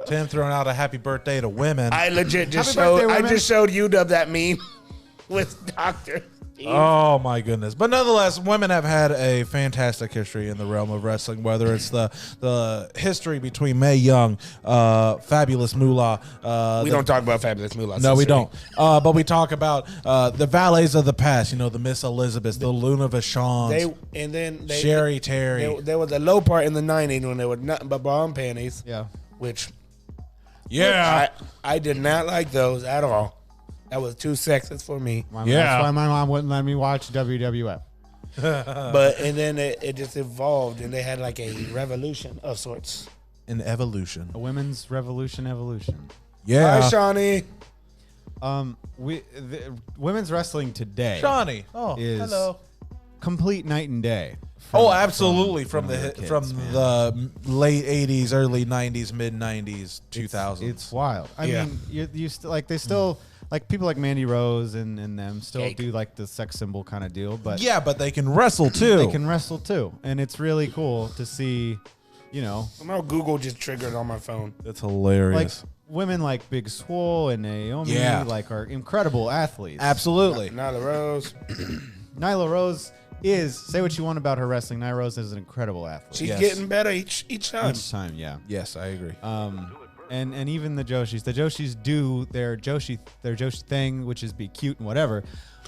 Tim throwing out a happy birthday to women. I legit just Happy birthday, showed. I women. just showed UW that meme with Doctor. Oh my goodness! But nonetheless, women have had a fantastic history in the realm of wrestling. Whether it's the history between Mae Young, Fabulous Moolah. We don't talk about Fabulous Moolah. No, we don't. But we talk about the valets of the past. You know, the Miss Elizabeth, the Luna Vachons, Sherry Terry. There was a low part in the '90s when there was nothing but bra and panties. Yeah. Which Yeah. I did not like those at all. That was too sexist for me. That's why my mom wouldn't let me watch WWF. And then it just evolved, and they had like a revolution of sorts. An evolution. A women's revolution evolution. Yeah. Hi, Shawnee. Women's wrestling today Shawnee. Oh, is hello. complete night and day. Oh, absolutely. From the the kids, from man. the late '80s, early '90s, mid '90s, 2000s. It's wild. I Yeah. mean, you still like they still like people like Mandy Rose and them still Cake. do like the sex symbol kind of deal, but yeah, but they can wrestle too. they can wrestle too, and it's really cool to see. You know, Somehow Google just triggered on my phone. That's like hilarious. women like Big Swole and Naomi, Yeah. like are incredible athletes. Absolutely. Nyla Rose. Nyla Rose is, say what you want about her wrestling, Nyla Rose is an incredible athlete. She's Yes. getting better each time. Each time, yeah. Yes, I agree. And even the Joshis do their Joshi thing, which is be cute and whatever.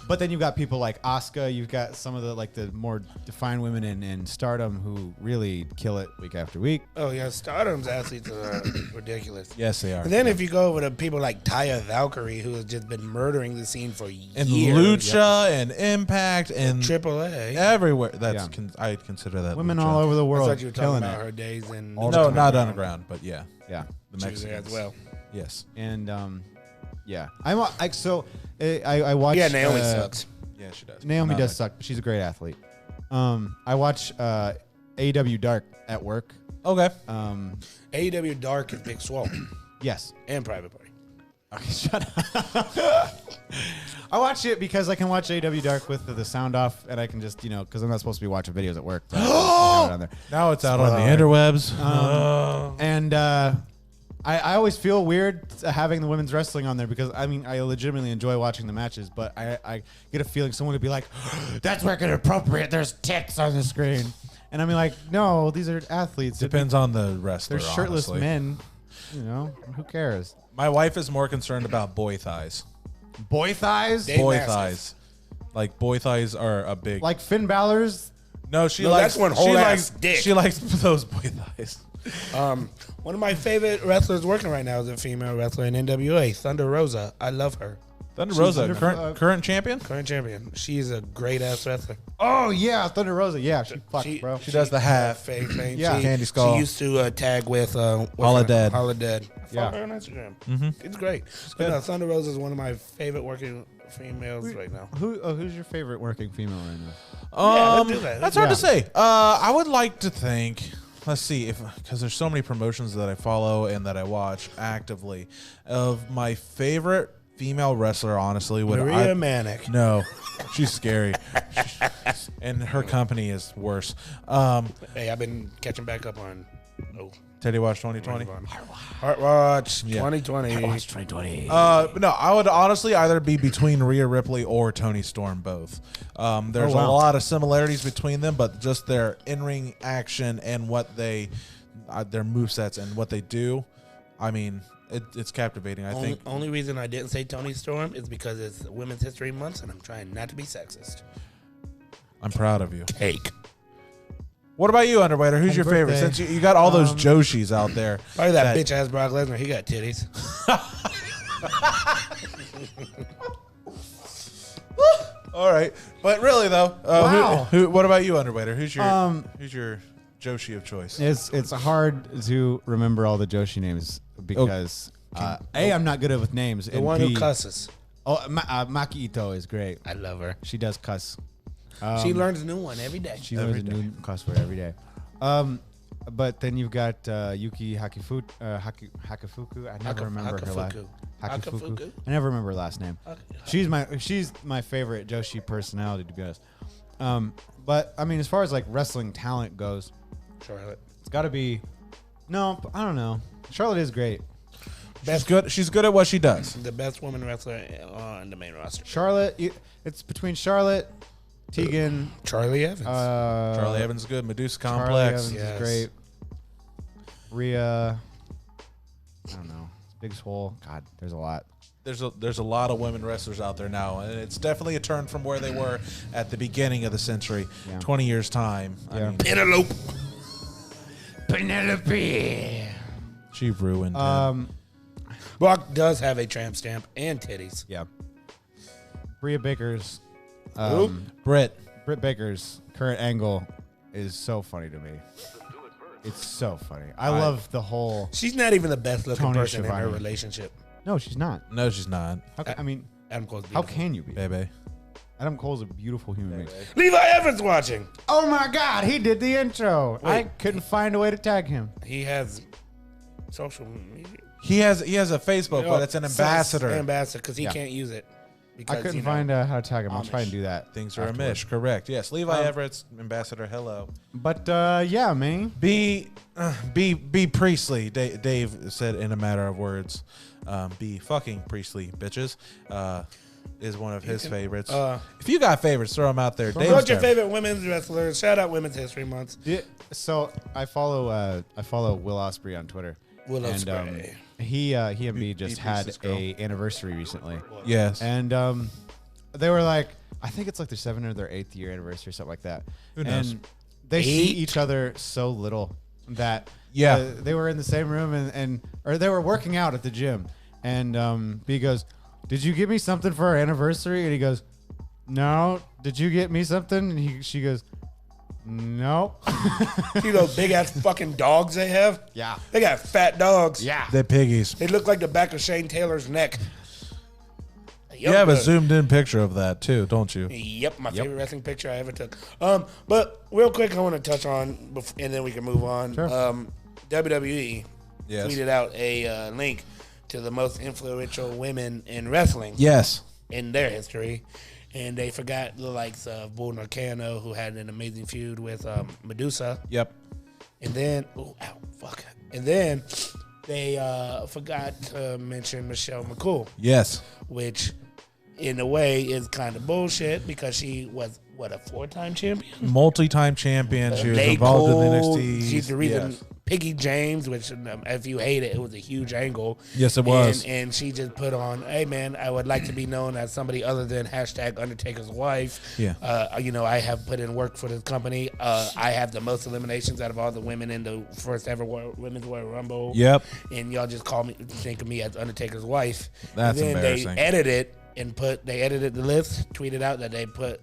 But then you've got people like Asuka, you've got some of the more defined women in Stardom who really kill it week after week. Oh yeah, Stardom's athletes are ridiculous. Yes, they are. And then if you go over to people like Taya Valkyrie, who has just been murdering the scene for and years. Lucha and Impact and AAA. everywhere. That's Yeah. I consider that Women Lucha. all over the I world thought you were talking killing about it. her days in All No, the not underground. underground, but yeah, Yeah. the She was there Mexicans as well. Yes. And yeah. I watched Yeah, Naomi sucks. Yeah, she does. Naomi Not does like- suck, but she's a great athlete. I watch AEW Dark at work. Okay. AEW Dark is Big Swole Yes. and Private Party. Okay, shut up. I watch it because I can watch AEW Dark with the sound off, and I can just, because I'm not supposed to be watching videos at work. So I have it on there. Now it's out on the interwebs. And I always feel weird having the women's wrestling on there because, I mean, I legitimately enjoy watching the matches, but I get a feeling someone would be like, that's working appropriate. There's tits on the screen. And I'm like, no, these are athletes. Depends on the wrestler. They're shirtless honestly. men. Who cares? My wife is more concerned about boy thighs. Boy thighs? They- Boy massive. thighs. Like boy thighs are a big. Like Finn Balor's? No, she No, likes that's one she whole likes ass dick. She likes those boy thighs. One of my favorite wrestlers working right now is a female wrestler in NWA, Thunder Rosa. I love her. Thunder She's Rosa, wonderful. current champion. Current champion. She's a great ass wrestler. Oh, yeah, Thunder Rosa. Yeah, she fucked, bro. She does the half. Fake thing. Yeah. Candy Skull. She used to tag with Holodead. Holodead. I Yeah. follow her on Instagram. It's great. But no, Thunder Rosa is one of my favorite working females right now. Who's your favorite working female right now? Yeah, let's do that. That's hard to Yeah. say. I would like to think. Let's see, because there's so many promotions that I follow and that I watch actively. Of my favorite female wrestler, honestly, would Maria Manic. No, she's scary, and her company is worse. Hey, I've been catching back up on. Teddy Watch 2020. Heart Watch Yeah. 2020. But no, I would honestly either be between Rhea Ripley or Toni Storm. Both. There's Oh, wow. a lot of similarities between them, but just their in-ring action and what their movesets and what they do. I mean, it's captivating. I think. Only reason I didn't say Toni Storm is because it's Women's History Month, and I'm trying not to be sexist. I'm proud of you. Cake. What about you, Underwater? Who's Happy your favorite? birthday. Since you got all those Joshis out there. Probably that bitch ass Brock Lesnar. He got titties. All right, but really though, Wow. what about you, Underwater? Who's your Joshi of choice? It's hard to remember all the Joshi names because A, I'm not good at with names. The and one B, who cusses. Oh, Maki Ito is great. I love her. She does cuss. She learns a new one every day. She learns a new cuss word every day. But then you've got Yuki Hakifuku. I never remember her last. Hakifuku. I never remember her last name. She's my favorite Joshi personality, to be honest. But I mean, as far as like wrestling talent goes, Charlotte. it's got to be. No, I don't know. Charlotte is great. She's good. She's good at what she does. The best woman wrestler on the main roster. Charlotte. It's between Charlotte, Tegan, Charlie Evans. Charlie Evans is good. Medusa Charlie Complex. Evans Yes. is great. Rhea. I don't know. Big Swole. God, there's a lot. There's a lot of women wrestlers out there now, and it's definitely a turn from where they were at the beginning of the century. Yeah. 20 years time. Yeah. I mean, Penelope. she ruined him. Brock does have a tramp stamp and titties. Yeah. Bria Baker's. Britt. Britt Baker's current angle is so funny to me. It's so funny. I love the whole. She's not even the best looking Tony person in her Schiavone. relationship. No, she's not. No, she's not. I mean, Adam Cole's how beautiful. can you be? Baby. Adam Cole's a beautiful human being. Levi Everett's watching. Oh my God, he did the intro. I Wait. couldn't find a way to tag him. He has social media. He has a Facebook, but it's an ambassador. Ambassador, because he Yeah. can't use it. I Because, couldn't you know, find how to tag him. I'll try Amish. and do that. Things are afterward. Amish, correct? Yes, Levi Everett's ambassador. Hello. But yeah, man. B Priestley. Dave said in a matter of words. B fucking Priestley, bitches. Is one of his favorites. If you got favorites, throw them out there. Dave's What's your got- favorite women's wrestlers? Shout out Women's History Month. Yeah, so I follow Will Ospreay on Twitter. Will and Ospreay. he and B just had Priestley's girl. a anniversary recently, Yes. and they were like, I think it's like their 7th or their 8th year anniversary or something like that. Who knows? And they see 8? each other so little that Yeah. they were in the same room or they were working out at the gym, and B goes, "Did you get me something for our anniversary?" And he goes, "No." "Did you get me something?" And she goes, "No." See those big ass fucking dogs they have? Yeah. They got fat dogs. Yeah. They're piggies. They look like the back of Shane Taylor's neck. You have a zoomed in picture of that too, don't you? Yep, my favorite wrestling picture I ever took. But real quick, I want to touch on, and then we can move on. Sure. WWE Yes. tweeted out a link to the most influential women in wrestling Yes. in their history, and they forgot the likes of Bull Nakano, who had an amazing feud with Medusa, Yep. and then and then they forgot to mention Michelle McCool, Yes. which in a way is kind of bullshit because she was a 4-time champion. Multi-time champion. She was Lay involved Cool. in NXT. She's the reason. Yes. Piggy James, which if you hate it, it was a huge angle. Yes, it was. And she just put on, "Hey man, I would like to be known as somebody other than hashtag Undertaker's wife. Yeah. I have put in work for this company. I have the most eliminations out of all the women in the first ever Women's Royal Rumble. Yep. And y'all just think of me as Undertaker's wife. That's and then embarrassing. They edited the list, tweeted out that they put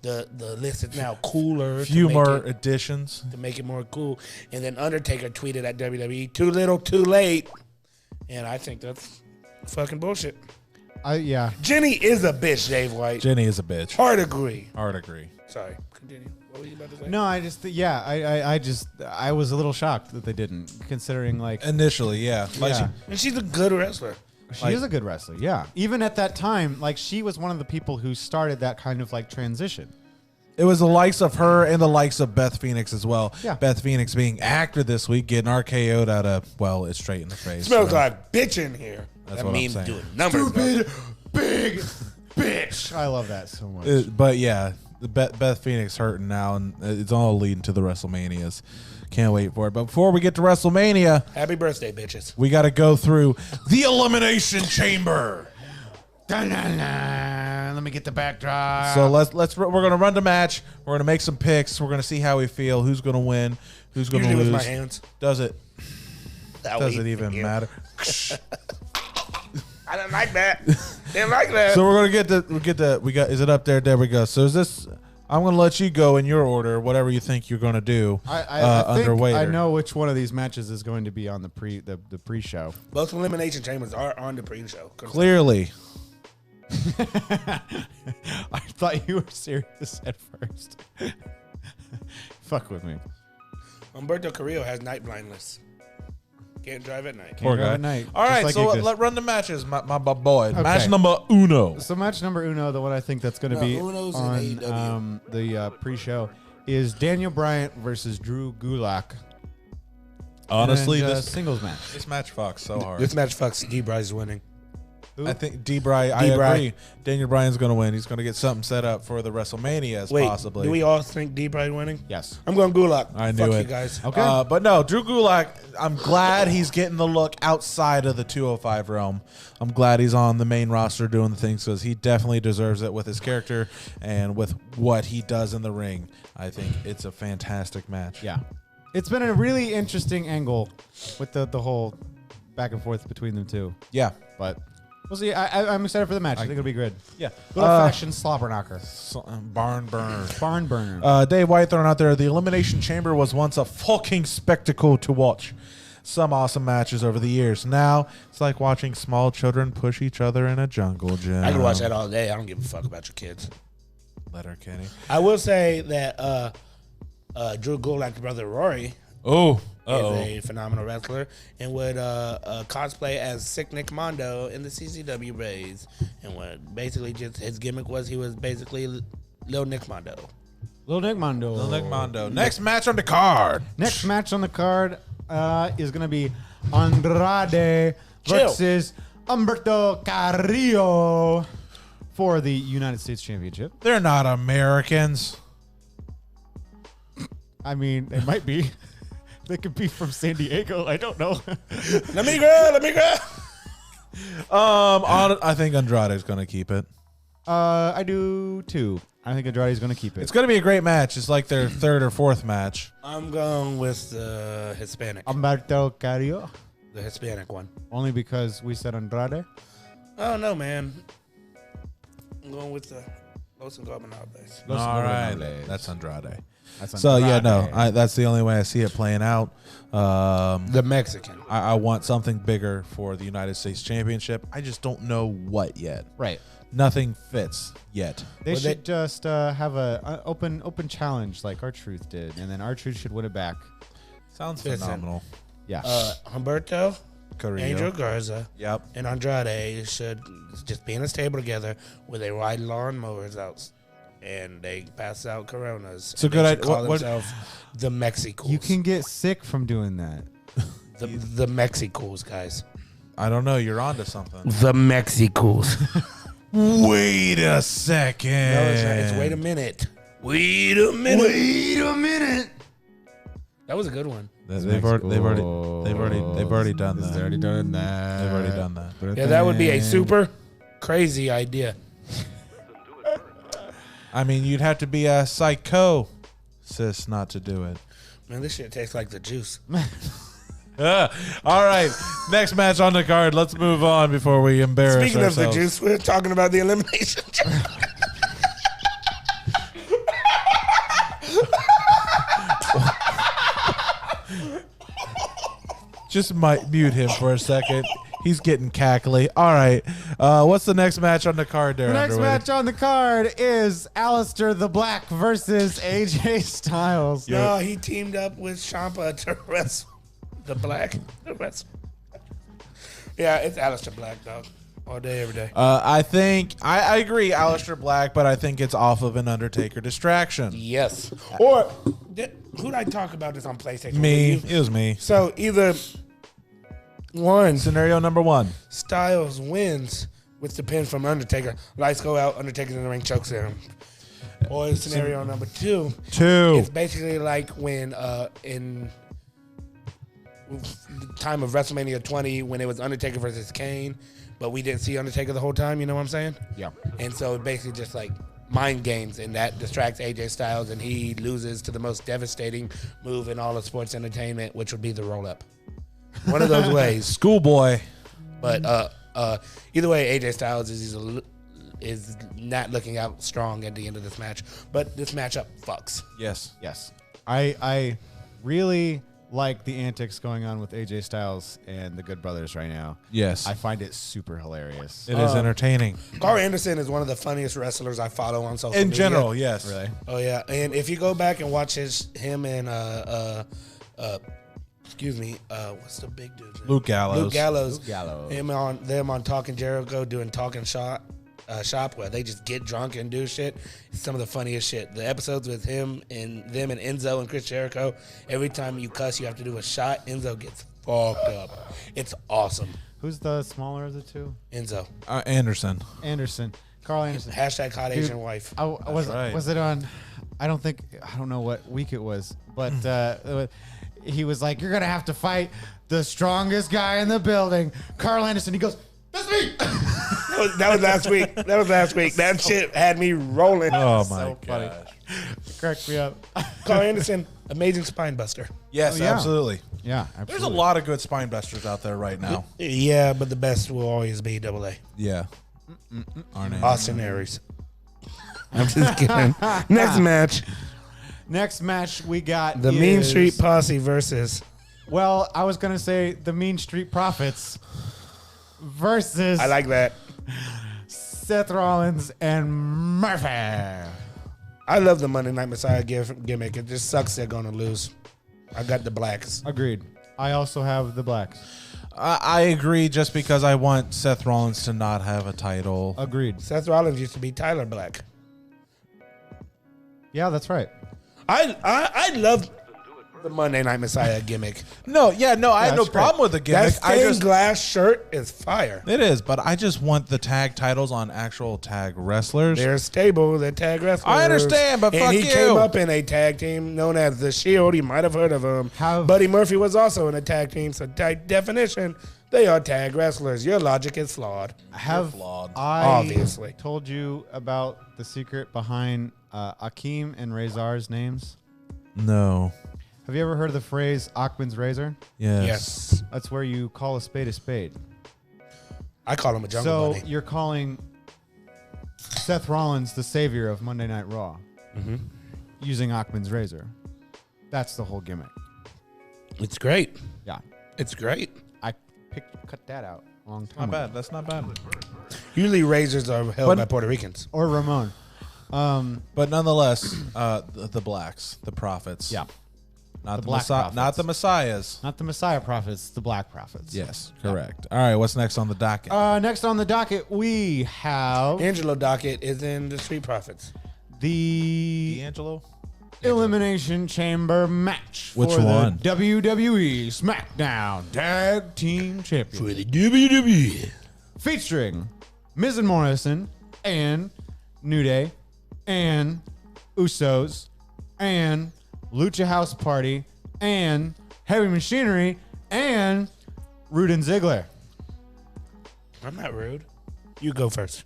the list is now cooler. Few to make more it- additions. to make it more cool. And then Undertaker tweeted at WWE, "Too little, too late." And I think that's fucking bullshit. Yeah. Jenny is a bitch, Dave White. Jenny is a bitch. Hard agree. Hard agree. Sorry. Continue. What were you about to say? No, I was a little shocked that they didn't, considering like Initially, yeah. Like yeah. And she's a good wrestler. She is a good wrestler. Yeah. Even at that time, like she was one of the people who started that kind of like transition. it was the likes of her and the likes of Beth Phoenix as well. Yeah. Beth Phoenix being actor this week, getting RKO'd out of, well, it's straight in the face. Smells so. like bitch in here. That's that what I'm means saying. doing numbers. Stupid, big bitch. I love that so much. But yeah, the Beth Phoenix hurting now, and it's all leading to the WrestleManias. Can't wait for it. But before we get to WrestleMania, Happy birthday, bitches. we got to go through the Elimination Chamber. Let me get the backdrop. So we're gonna run the match. We're gonna make some picks. We're gonna see how we feel. Who's gonna win? Who's gonna Usually lose? with my hands. Does it? That Does way it you even forgive. matter? I didn't like that. Didn't like that. So we're gonna we got. Is it up there? There we go. So is this? I'm gonna let you go in your order, whatever you think you're gonna do. I think underweight I her. know which one of these matches is going to be on the pre-show. Both elimination chambers are on the pre-show. Clearly, I thought you were serious at first. Fuck with me. Humberto Carrillo has night blindness. Can't drive at night. Poor Can't drive guy. at night, All just right, like so Ignis. let's run the matches, my boy. Okay. Match number uno. So match number uno, the one I think that's going to No, be Uno's in on AEW. the pre-show, is Daniel Bryant versus Drew Gulak. Honestly, And, this singles match. this match fucks so hard. This match fucks D-Bryce winning. I think D-Bry, I D-Bry. agree. Daniel Bryan's going to win. He's going to get something set up for the WrestleManias, Wait, possibly. do we all think D-Bryce winning? Yes. I'm going Gulak. I knew Fuck it. you guys. Okay. But no, Drew Gulak, I'm glad he's getting the look outside of the 205 realm. I'm glad he's on the main roster doing the things because he definitely deserves it with his character and with what he does in the ring. I think it's a fantastic match. Yeah. It's been a really interesting angle with the whole back and forth between them two. Yeah. But we'll see. I'm excited for the match. I think it'll be good. Yeah. Good old-fashioned slobber knocker. Barn burner. Barn burner. Dave White throwing out there, the Elimination Chamber was once a fucking spectacle to watch. Some awesome matches over the years. Now, it's like watching small children push each other in a jungle gym. I can watch that all day. I don't give a fuck about your kids. Letter Kenny. I will say that Drew Gulak's brother Rory Oh. is a phenomenal wrestler and would cosplay as Sick Nick Mondo in the CCW days. And what basically just his gimmick was he was basically Lil Nick Mondo. Lil Nick Mondo. Lil Nick Mondo. Next match on the card. Next match on the card is going to be Andrade versus Humberto Carrillo for the United States Championship. They're not Americans. I mean, it might be. They could be from San Diego. I don't know. Let me go. I think Andrade's going to keep it. I do too. I think Andrade's going to keep it. It's going to be a great match. It's like their third or fourth match. I'm going with the Hispanic. Humberto Carrillo. The Hispanic one. Only because we said Andrade. Oh, no, man. I'm going with the Los Ingobernables. All right. Ingobernables. That's Andrade. That's So, yeah, Andrade. no, that's the only way I see it playing out. The Mexican. I want something bigger for the United States Championship. I just don't know what yet. Right. Nothing fits yet. They Well, should just have a open challenge like R-Truth did, and then R-Truth should win it back. Sounds Listen. phenomenal. Yeah. Humberto, Carrillo. Angel Garza, Yep. and Andrade should just be in a stable together where they ride lawnmowers out and they pass out Coronas. It's a And good they should idea. call What- themselves the Mexicools. You can get sick from doing that. the Mexicools, guys. I don't know. You're onto something. The Mexicools. Wait a second. No, it's not. It's wait a minute. Wait a minute. Wait a minute. That was a good one. They've already done that. already done that. They've already done that. Yeah, that would be a super crazy idea. I mean, you'd have to be a psycho sis not to do it. Man, this shit tastes like the juice. All right. Next match on the card. Let's move on before we embarrass Speaking of ourselves. the juice, we're talking about the elimination. Just might mute him for a second. He's getting cackly. All right. What's the next match on the card there? The next Underwood? match on the card is Aleister the Black versus AJ Styles. No, he teamed up with Ciampa to wrestle the Black. To wrestle. Yeah, it's Aleister Black, dog. All day, every day. I think I agree, Aleister Black, but I think it's off of an Undertaker distraction. Yes. Or, who'd I talk about this on PlayStation? Me. You? It was me. So, either one, Scenario number one. Styles wins with the pin from Undertaker. Lights go out, Undertaker's in the ring, chokes him. Or scenario number two, it's basically like when in the time of WrestleMania 20 when it was Undertaker versus Kane, but we didn't see Undertaker the whole time, you know what I'm saying? Yeah. And so it basically just like mind games, and that distracts AJ Styles, and he loses to the most devastating move in all of sports entertainment, which would be the roll-up. One of those ways. Schoolboy. But either way, AJ Styles is not looking out strong at the end of this match. But this matchup fucks. Yes. Yes. I really like the antics going on with AJ Styles and the Good Brothers right now. Yes. I find it super hilarious. It is entertaining. Carl Anderson is one of the funniest wrestlers I follow on social In media. general, yes. Really? Oh yeah, and if you go back and watch him and excuse me, what's the big dude? Luke Gallows. Luke Gallows. Luke Gallows. Them on Talking Jericho doing Talking Shop where they just get drunk and do shit. It's some of the funniest shit. The episodes with him and them and Enzo and Chris Jericho. Every time you cuss, you have to do a shot. Enzo gets fucked up. It's awesome. Who's the smaller of the two? Enzo. Anderson. Anderson. Carl Anderson. Hashtag hot Dude, Asian wife. Was right. was it on? I don't know what week it was, but he was like, "You're gonna have to fight the strongest guy in the building, Carl Anderson." He goes, "That's me." That was last week. That shit had me rolling. Oh, my So funny. gosh. Cracked me up. Carl Anderson, amazing spine buster. Yes, Oh, yeah. absolutely. Yeah, absolutely. There's a lot of good spine busters out there right now. Yeah, but the best will always be AA. Yeah. Arn Austin Aries. I'm just kidding. Next match. Next match we got The Mean is- Street Posse versus. Well, I was gonna say the Mean Street Profits versus I like that. Seth Rollins and Murphy. I love the Monday Night Messiah gimmick. It just sucks they're going to lose. I got the blacks. Agreed. I also have the blacks. I agree just because I want Seth Rollins to not have a title. Agreed. Seth Rollins used to be Tyler Black. Yeah, that's right. I love the Monday Night Messiah gimmick. No, I have no that's problem with the That gimmick. stained glass shirt is fire. It is, but I just want the tag titles on actual tag wrestlers. They're stable. They're tag wrestlers. I understand, but and fuck he you. came up in a tag team known as The Shield. You might have heard of him. Buddy Murphy was also in a tag team. So by definition, they are tag wrestlers. Your logic is flawed. Have flawed. I Obviously. told you about the secret behind Akeem and Razor's names? No. Have you ever heard of the phrase Achman's razor? Yes. That's where you call a spade a spade. I call him a jungle So bunny. you're calling Seth Rollins the savior of Monday Night Raw using Achman's razor. That's the whole gimmick. It's great. Yeah. It's great. I cut that out a long time Not ago. bad. That's not bad. Usually razors are held But- by Puerto Ricans. Or Ramon. But nonetheless, the blacks, the prophets. Yeah. Not The the, Black Messiah, not Prophets. the messiahs. Not the Messiah prophets, the Black prophets. Yes, correct. All right, what's next on the docket? Next on the docket, we have Angelo Dockett is in the Street Profits. the D'Angelo? Elimination Chamber match Which for one? the WWE SmackDown Tag Team Championship. For the WWE. Featuring Miz and Morrison and New Day and Usos and Lucha House Party and Heavy Machinery and Rude and Ziggler. I'm not rude. You go first.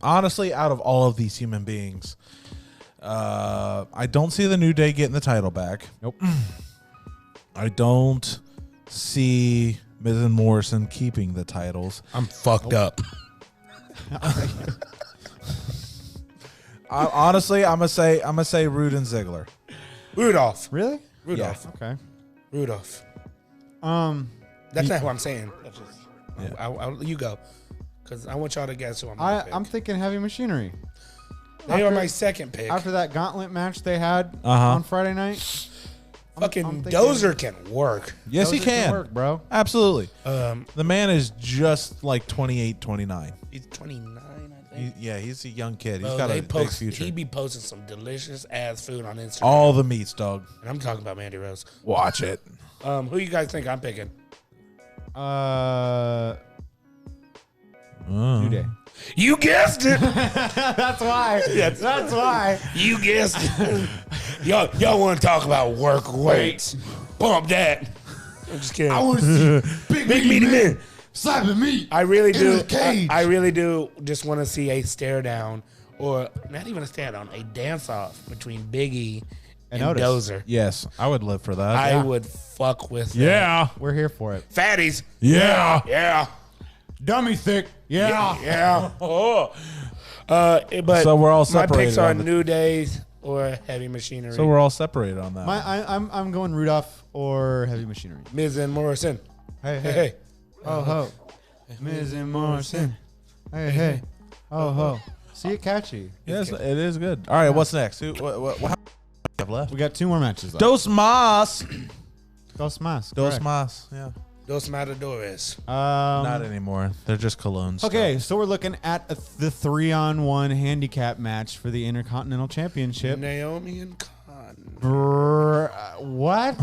Honestly, out of all of these human beings, I don't see the New Day getting the title back. Nope. I don't see Miz and Morrison keeping the titles. I'm fucked up. Honestly, I'm gonna say Rude and Ziggler. Rudolph. Really? Rudolph. Okay. Rudolph. That's That's not who I'm saying. That's just, Yeah. you go. Because I want y'all to guess who I'm I'm going to pick. thinking Heavy Machinery. They are my second pick. After that gauntlet match they had Uh-huh. on Friday night. Fucking I'm thinking- Dozer can work. Yes, he Those can can. work, bro. Absolutely. Um, The man is just like 28, 29. he's 29, I think. He's a young kid. He's Bro, got a they big post, future. He be posting some delicious ass food on Instagram. All the meats, dog. And I'm talking about Mandy Rose. Watch it. Who you guys think I'm picking? New Day. You guessed it. That's why. That's why. You guessed it. y'all want to talk about work weights? Pump that. I'm just kidding. I want to see Big meaty men. slapping me. I really do. his cage. I really do just want to see a stare down, or not even a stare down, a dance off between Biggie and Otis. Dozer. Yes, I would live for that. I would fuck with that. yeah. We're here for it. Fatties. Yeah. Yeah. Dummy thick. Yeah. Yeah. But So we're all my picks separated are on the- New Day, or Heavy Machinery. So we're all separated on that. I'm going Rudolph or Heavy Machinery. Miz and Morrison. Hey, Hey, hey. Oh ho. Miz and Morrison. Hey, hey. Oh ho. See it catchy. Yes, it is good. All right, what's next? What how we have left? We got 2 more matches left. Dos Mas. Dos Mas. Dos correct. Mas. Yeah. Dos Matadores. Not anymore. They're just colognes. Okay, so we're looking at the 3-on-1 handicap match for the Intercontinental Championship. Naomi and Khan. What?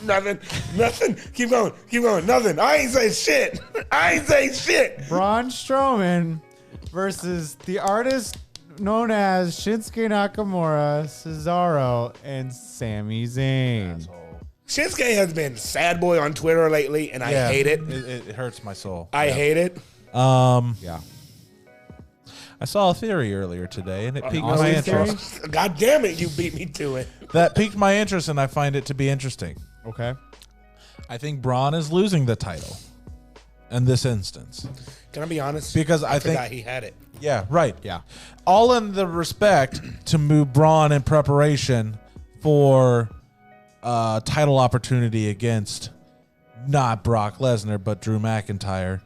Nothing. Keep going. Nothing. I ain't say shit. Braun Strowman versus the artist known as Shinsuke Nakamura, Cesaro, and Sami Zayn. Shinsuke has been sad boy on Twitter lately, and I hate it. It hurts my soul. I hate it. Yeah. I saw a theory earlier today, and it piqued my Austin theory? interest. God damn it, you beat me to it. That piqued my interest, and I find it to be interesting. Okay. I think Braun is losing the title in this instance. Can I be honest? Because I forgot think- he had it. Yeah, right. Yeah. All in the respect to move Braun in preparation for title opportunity against not Brock Lesnar, but Drew McIntyre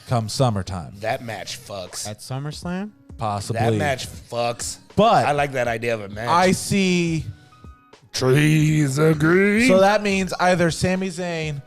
come summertime. That match fucks. At SummerSlam? Possibly. That match fucks. But I like that idea of a match. I see. Trees agree. So that means either Sami Zayn,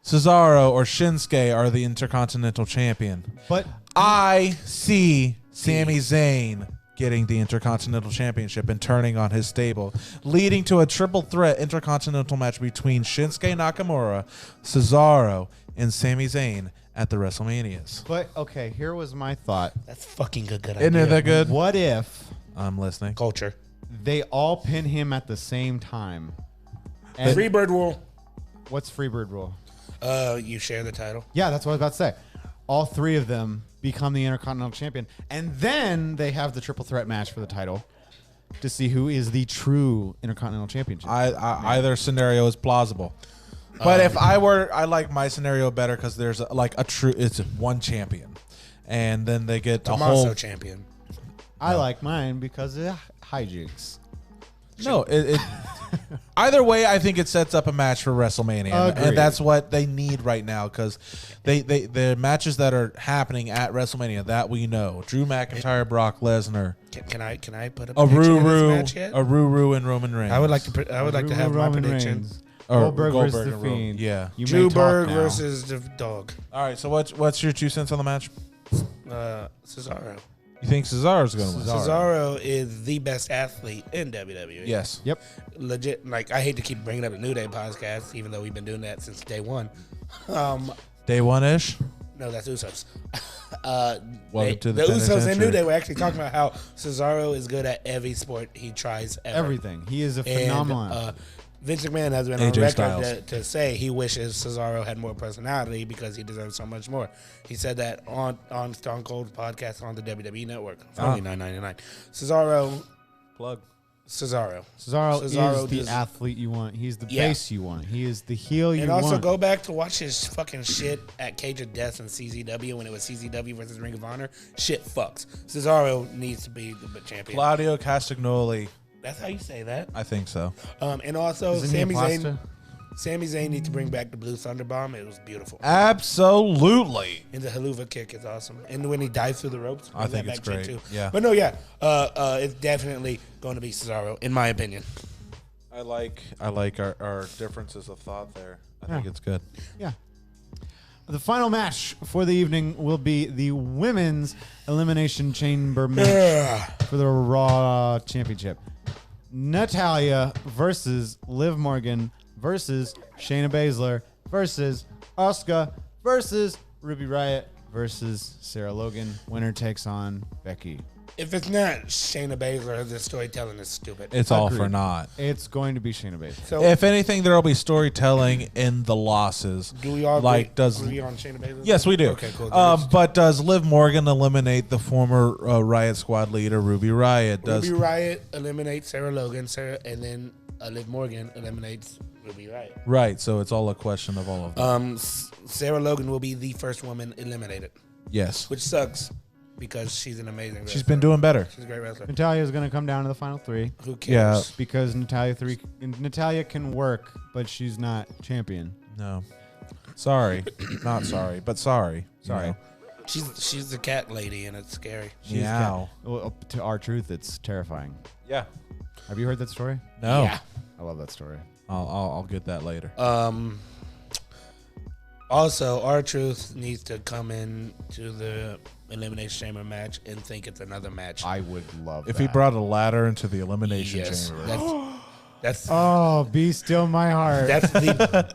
Cesaro, or Shinsuke are the Intercontinental Champion. But I see Sami Zayn getting the Intercontinental Championship and turning on his stable, leading to a triple threat Intercontinental match between Shinsuke Nakamura, Cesaro, and Sami Zayn at the WrestleManias. But okay, here was my thought. That's fucking a good idea. Isn't it that good? What if I'm listening. Culture. they all pin him at the same time? And Freebird rule. what's Freebird rule? You share the title. Yeah, that's what I was about to say. All 3 of them become the Intercontinental Champion, and then they have the triple threat match for the title to see who is the true Intercontinental Championship. Either scenario is plausible. But if I like my scenario better because there's it's one champion. And then they get a Tommaso whole... champion. I like mine because of hijinks. No, either way, I think it sets up a match for WrestleMania, Agreed. and that's what they need right now because the matches that are happening at WrestleMania that we know: Drew McIntyre, Brock Lesnar, Can I put a prediction in this match yet? Aruru, and Roman Reigns. I would like to have my Roman prediction. Reigns. Or Goldberg versus Goldberg the and Roman. Fiend. Yeah. You may Drew talk Berg now. versus the dog. All right, so what's your 2 cents on the match? Cesaro. You think Cesaro's going to win? Cesaro is the best athlete in WWE. Yes. Yep. Legit. Like, I hate to keep bringing up the New Day podcast, even though we've been doing that since day one. Day one-ish. No, that's Usos. Welcome to the Usos and penitentiary. New Day were actually talking about how Cesaro is good at every sport he tries ever. Everything. He is a phenomenon. And, Vince McMahon has been on AJ record Styles. to say he wishes Cesaro had more personality because he deserves so much more. He said that on Stone Cold's podcast on the WWE Network for only $9.99. Cesaro. Cesaro Cesaro is the does- athlete you want. He's the Yeah. base you want. He is the heel you And want. also go back to watch his fucking shit at Cage of Death and CZW when it was CZW versus Ring of Honor. Shit fucks. Cesaro needs to be the champion. Claudio Castagnoli. That's how you say that. I think so. And also Isn't he a pasta? Sami Zayn needs to bring back the Blue Thunder Bomb. It was beautiful. Absolutely. And the haluva kick is awesome. And when he dives through the ropes, I think bring it's that back great. shit Yeah. But no, yeah, it's definitely going to be Cesaro, in my opinion. I like our differences of thought there. I think it's good. Yeah. The final match for the evening will be the women's elimination chamber match for the Raw Championship. Natalya versus Liv Morgan versus Shayna Baszler versus Asuka versus Ruby Riott versus Sarah Logan. Winner takes on Becky. If it's not Shayna Baszler, the storytelling is stupid. It's all Agreed. for naught. It's going to be Shayna Baszler. So, If anything, there will be storytelling in the losses. do we all agree on Shayna Baszler? Yes, we do. Okay, cool. But does Liv Morgan eliminate the former Riot Squad leader Ruby Riott? Does Ruby Riott eliminates Sarah Logan, and then Liv Morgan eliminates Ruby Riott. right? So it's all a question of all of them. Sarah Logan will be the first woman eliminated, Yes. which sucks. because she's an amazing wrestler. She's been doing better. She's a great wrestler. Natalia is going to come down to the final 3 Who Yeah. cares? because Natalia can work, but she's not champion. No. Sorry. Not sorry, but sorry. Sorry. You know? She's the cat lady, and it's scary. She's Meow. Well, to our truth, it's terrifying. Yeah. Have you heard that story? No. Yeah. I love that story. I'll get that later. Also, R-Truth needs to come in to the Elimination Chamber match and think it's another match. I would love If that. he brought a ladder into the elimination Yes. chamber. That's Oh, be still my heart. that's the.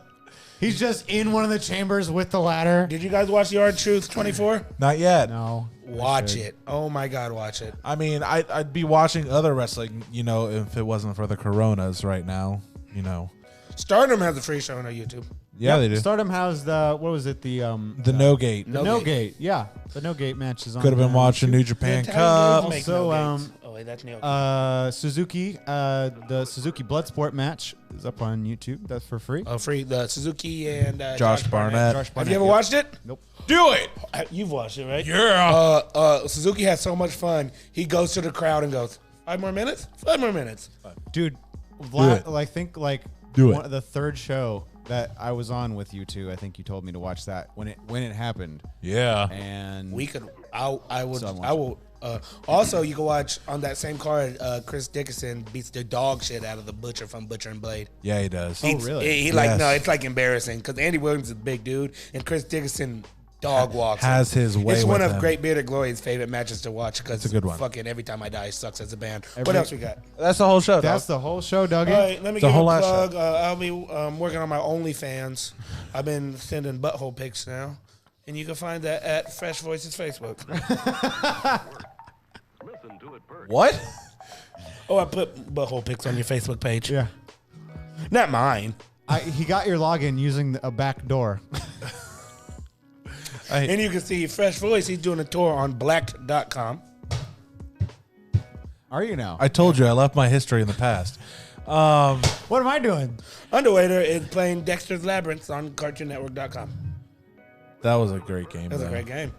He's just in one of the chambers with the ladder. Did you guys watch the R-Truth 24? Not yet. No. Watch it. Oh my God, watch it. I mean, I'd be watching other wrestling, you know, if it wasn't for the coronas right now, you know. Stardom has a free show on YouTube. Yeah, they do. Stardom has the, what was it? The No Gate. The No Gate. Yeah. The No Gate match is on. Could have been watching New Japan Cup. Also, Also, oh wait, that's Neo. Suzuki, the Suzuki Bloodsport match is up on YouTube. That's for free. Free the Suzuki and Josh Barnett. Have you ever watched it? Nope. Do it. You've watched it, right? Yeah. Suzuki has so much fun. He goes to the crowd and goes, 5 more minutes? 5 more minutes. Dude, it. I think like Do it. the third show that I was on with you two, I think you told me to watch that when it happened. Yeah. And We could, I would, So I'm I will. Also, you can watch on that same card, Chris Dickinson beats the dog shit out of the Butcher from Butcher and Blade. Yeah, he does. Oh, really? He Yes. like, no, it's like embarrassing because Andy Williams is a big dude and Chris Dickinson dog walks. Has his way It's one with of him. Great Bearded Glory's favorite matches to watch because It's a good one. Fucking Every Time I Die sucks as a band. What Every- else we got? That's the whole show. that's the whole show, Dougie. All right, let me The give whole a last plug. I'll be working on my OnlyFans. I've been sending butthole pics now, and you can find that at Fresh Voices Facebook. What? Oh, I put butthole pics on your Facebook page. Yeah. Not mine. He got your login using a back door. And you can see Fresh Voice. He's doing a tour on blacked.com. Are you now? I told you I left my history in the past. What am I doing? Underwater is playing Dexter's Labyrinth on CartoonNetwork.com. That was a great game. That was a though. great game.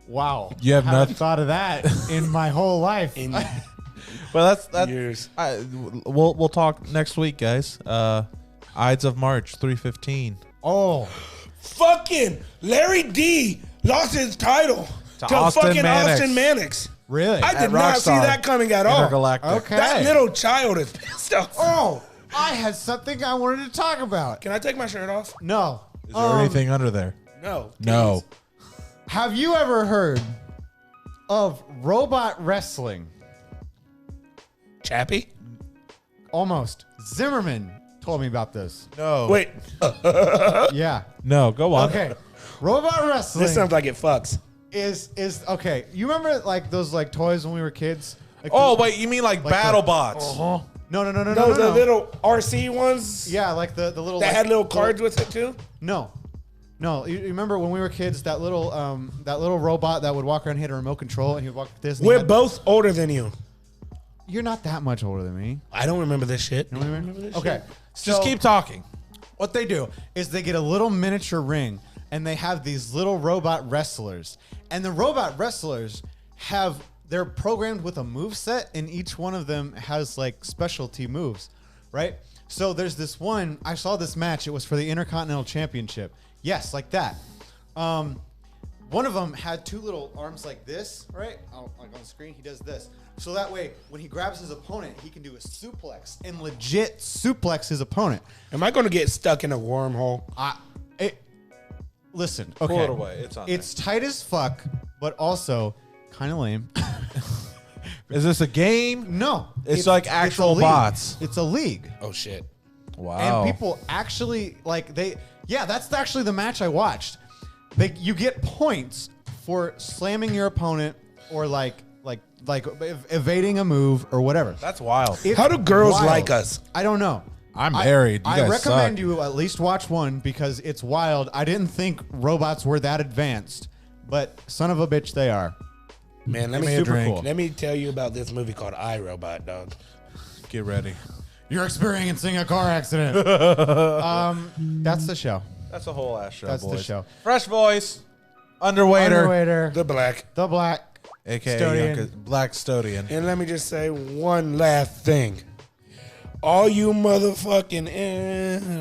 Wow. You have Haven't nothing- thought of that in my whole life. In Well, that's years. We'll talk next week, guys. Ides of March, 3/15. Oh. Fucking Larry D lost his title to Austin fucking Mannix. Austin Mannix. Really? I did not see Rockstar. that coming at all. Intergalactic. Okay. That little child is pissed off. Oh, I had something I wanted to talk about. Can I take my shirt off? No. Is there anything under there? No. No. please. Have you ever heard of robot wrestling? Chappie? Almost. Zimmerman told me about this. No. Wait, Yeah. No, go on. Okay. Robot wrestling this sounds like it fucks. is okay. You remember like those like toys when we were kids? Like Oh, the- wait, you mean like Like battle the- bots? No, no, no, no, no, No, no, the no. little RC ones Yeah, like the little that like, had little cards with it too. No. No, you remember when we were kids, that little robot that would walk around and hit a remote control and he would walk like this. And he We're had- both older than you. You're not that much older than me. I don't remember this shit. You know what I mean? Okay. Just keep talking. What they do is they get a little miniature ring and they have these little robot wrestlers. And the robot wrestlers they're programmed with a move set, and each one of them has like specialty moves, right? So there's this one, I saw this match, it was for the Intercontinental Championship. Yes, like that. One of them had two little arms like this, right? Like on the screen, he does this. So that way, when he grabs his opponent, he can do a suplex and legit suplex his opponent. Am I going to get stuck in a wormhole? Listen, Pull okay. it away. It's on It's tight as fuck, but also kind of lame. Is this a game? No. It's like actual a league. bots. It's a league. Oh shit. Wow. And people actually, that's actually the match I watched. You get points for slamming your opponent or like evading a move or whatever. That's wild. It's How do girls wild. like us? I don't know. I'm married. You I guys recommend suck. you at least watch one because it's wild. I didn't think robots were that advanced, but son of a bitch, they are. Man, Give me a drink. cool. let me tell you about this movie called iRobot, dog. Get ready. You're experiencing a car accident. That's the show. That's a whole ass show, That's the boys. show. Fresh voice. Underwaiter. The Black. The Black. AKA Stodian. Black Stodian. And let me just say one last thing. All you motherfucking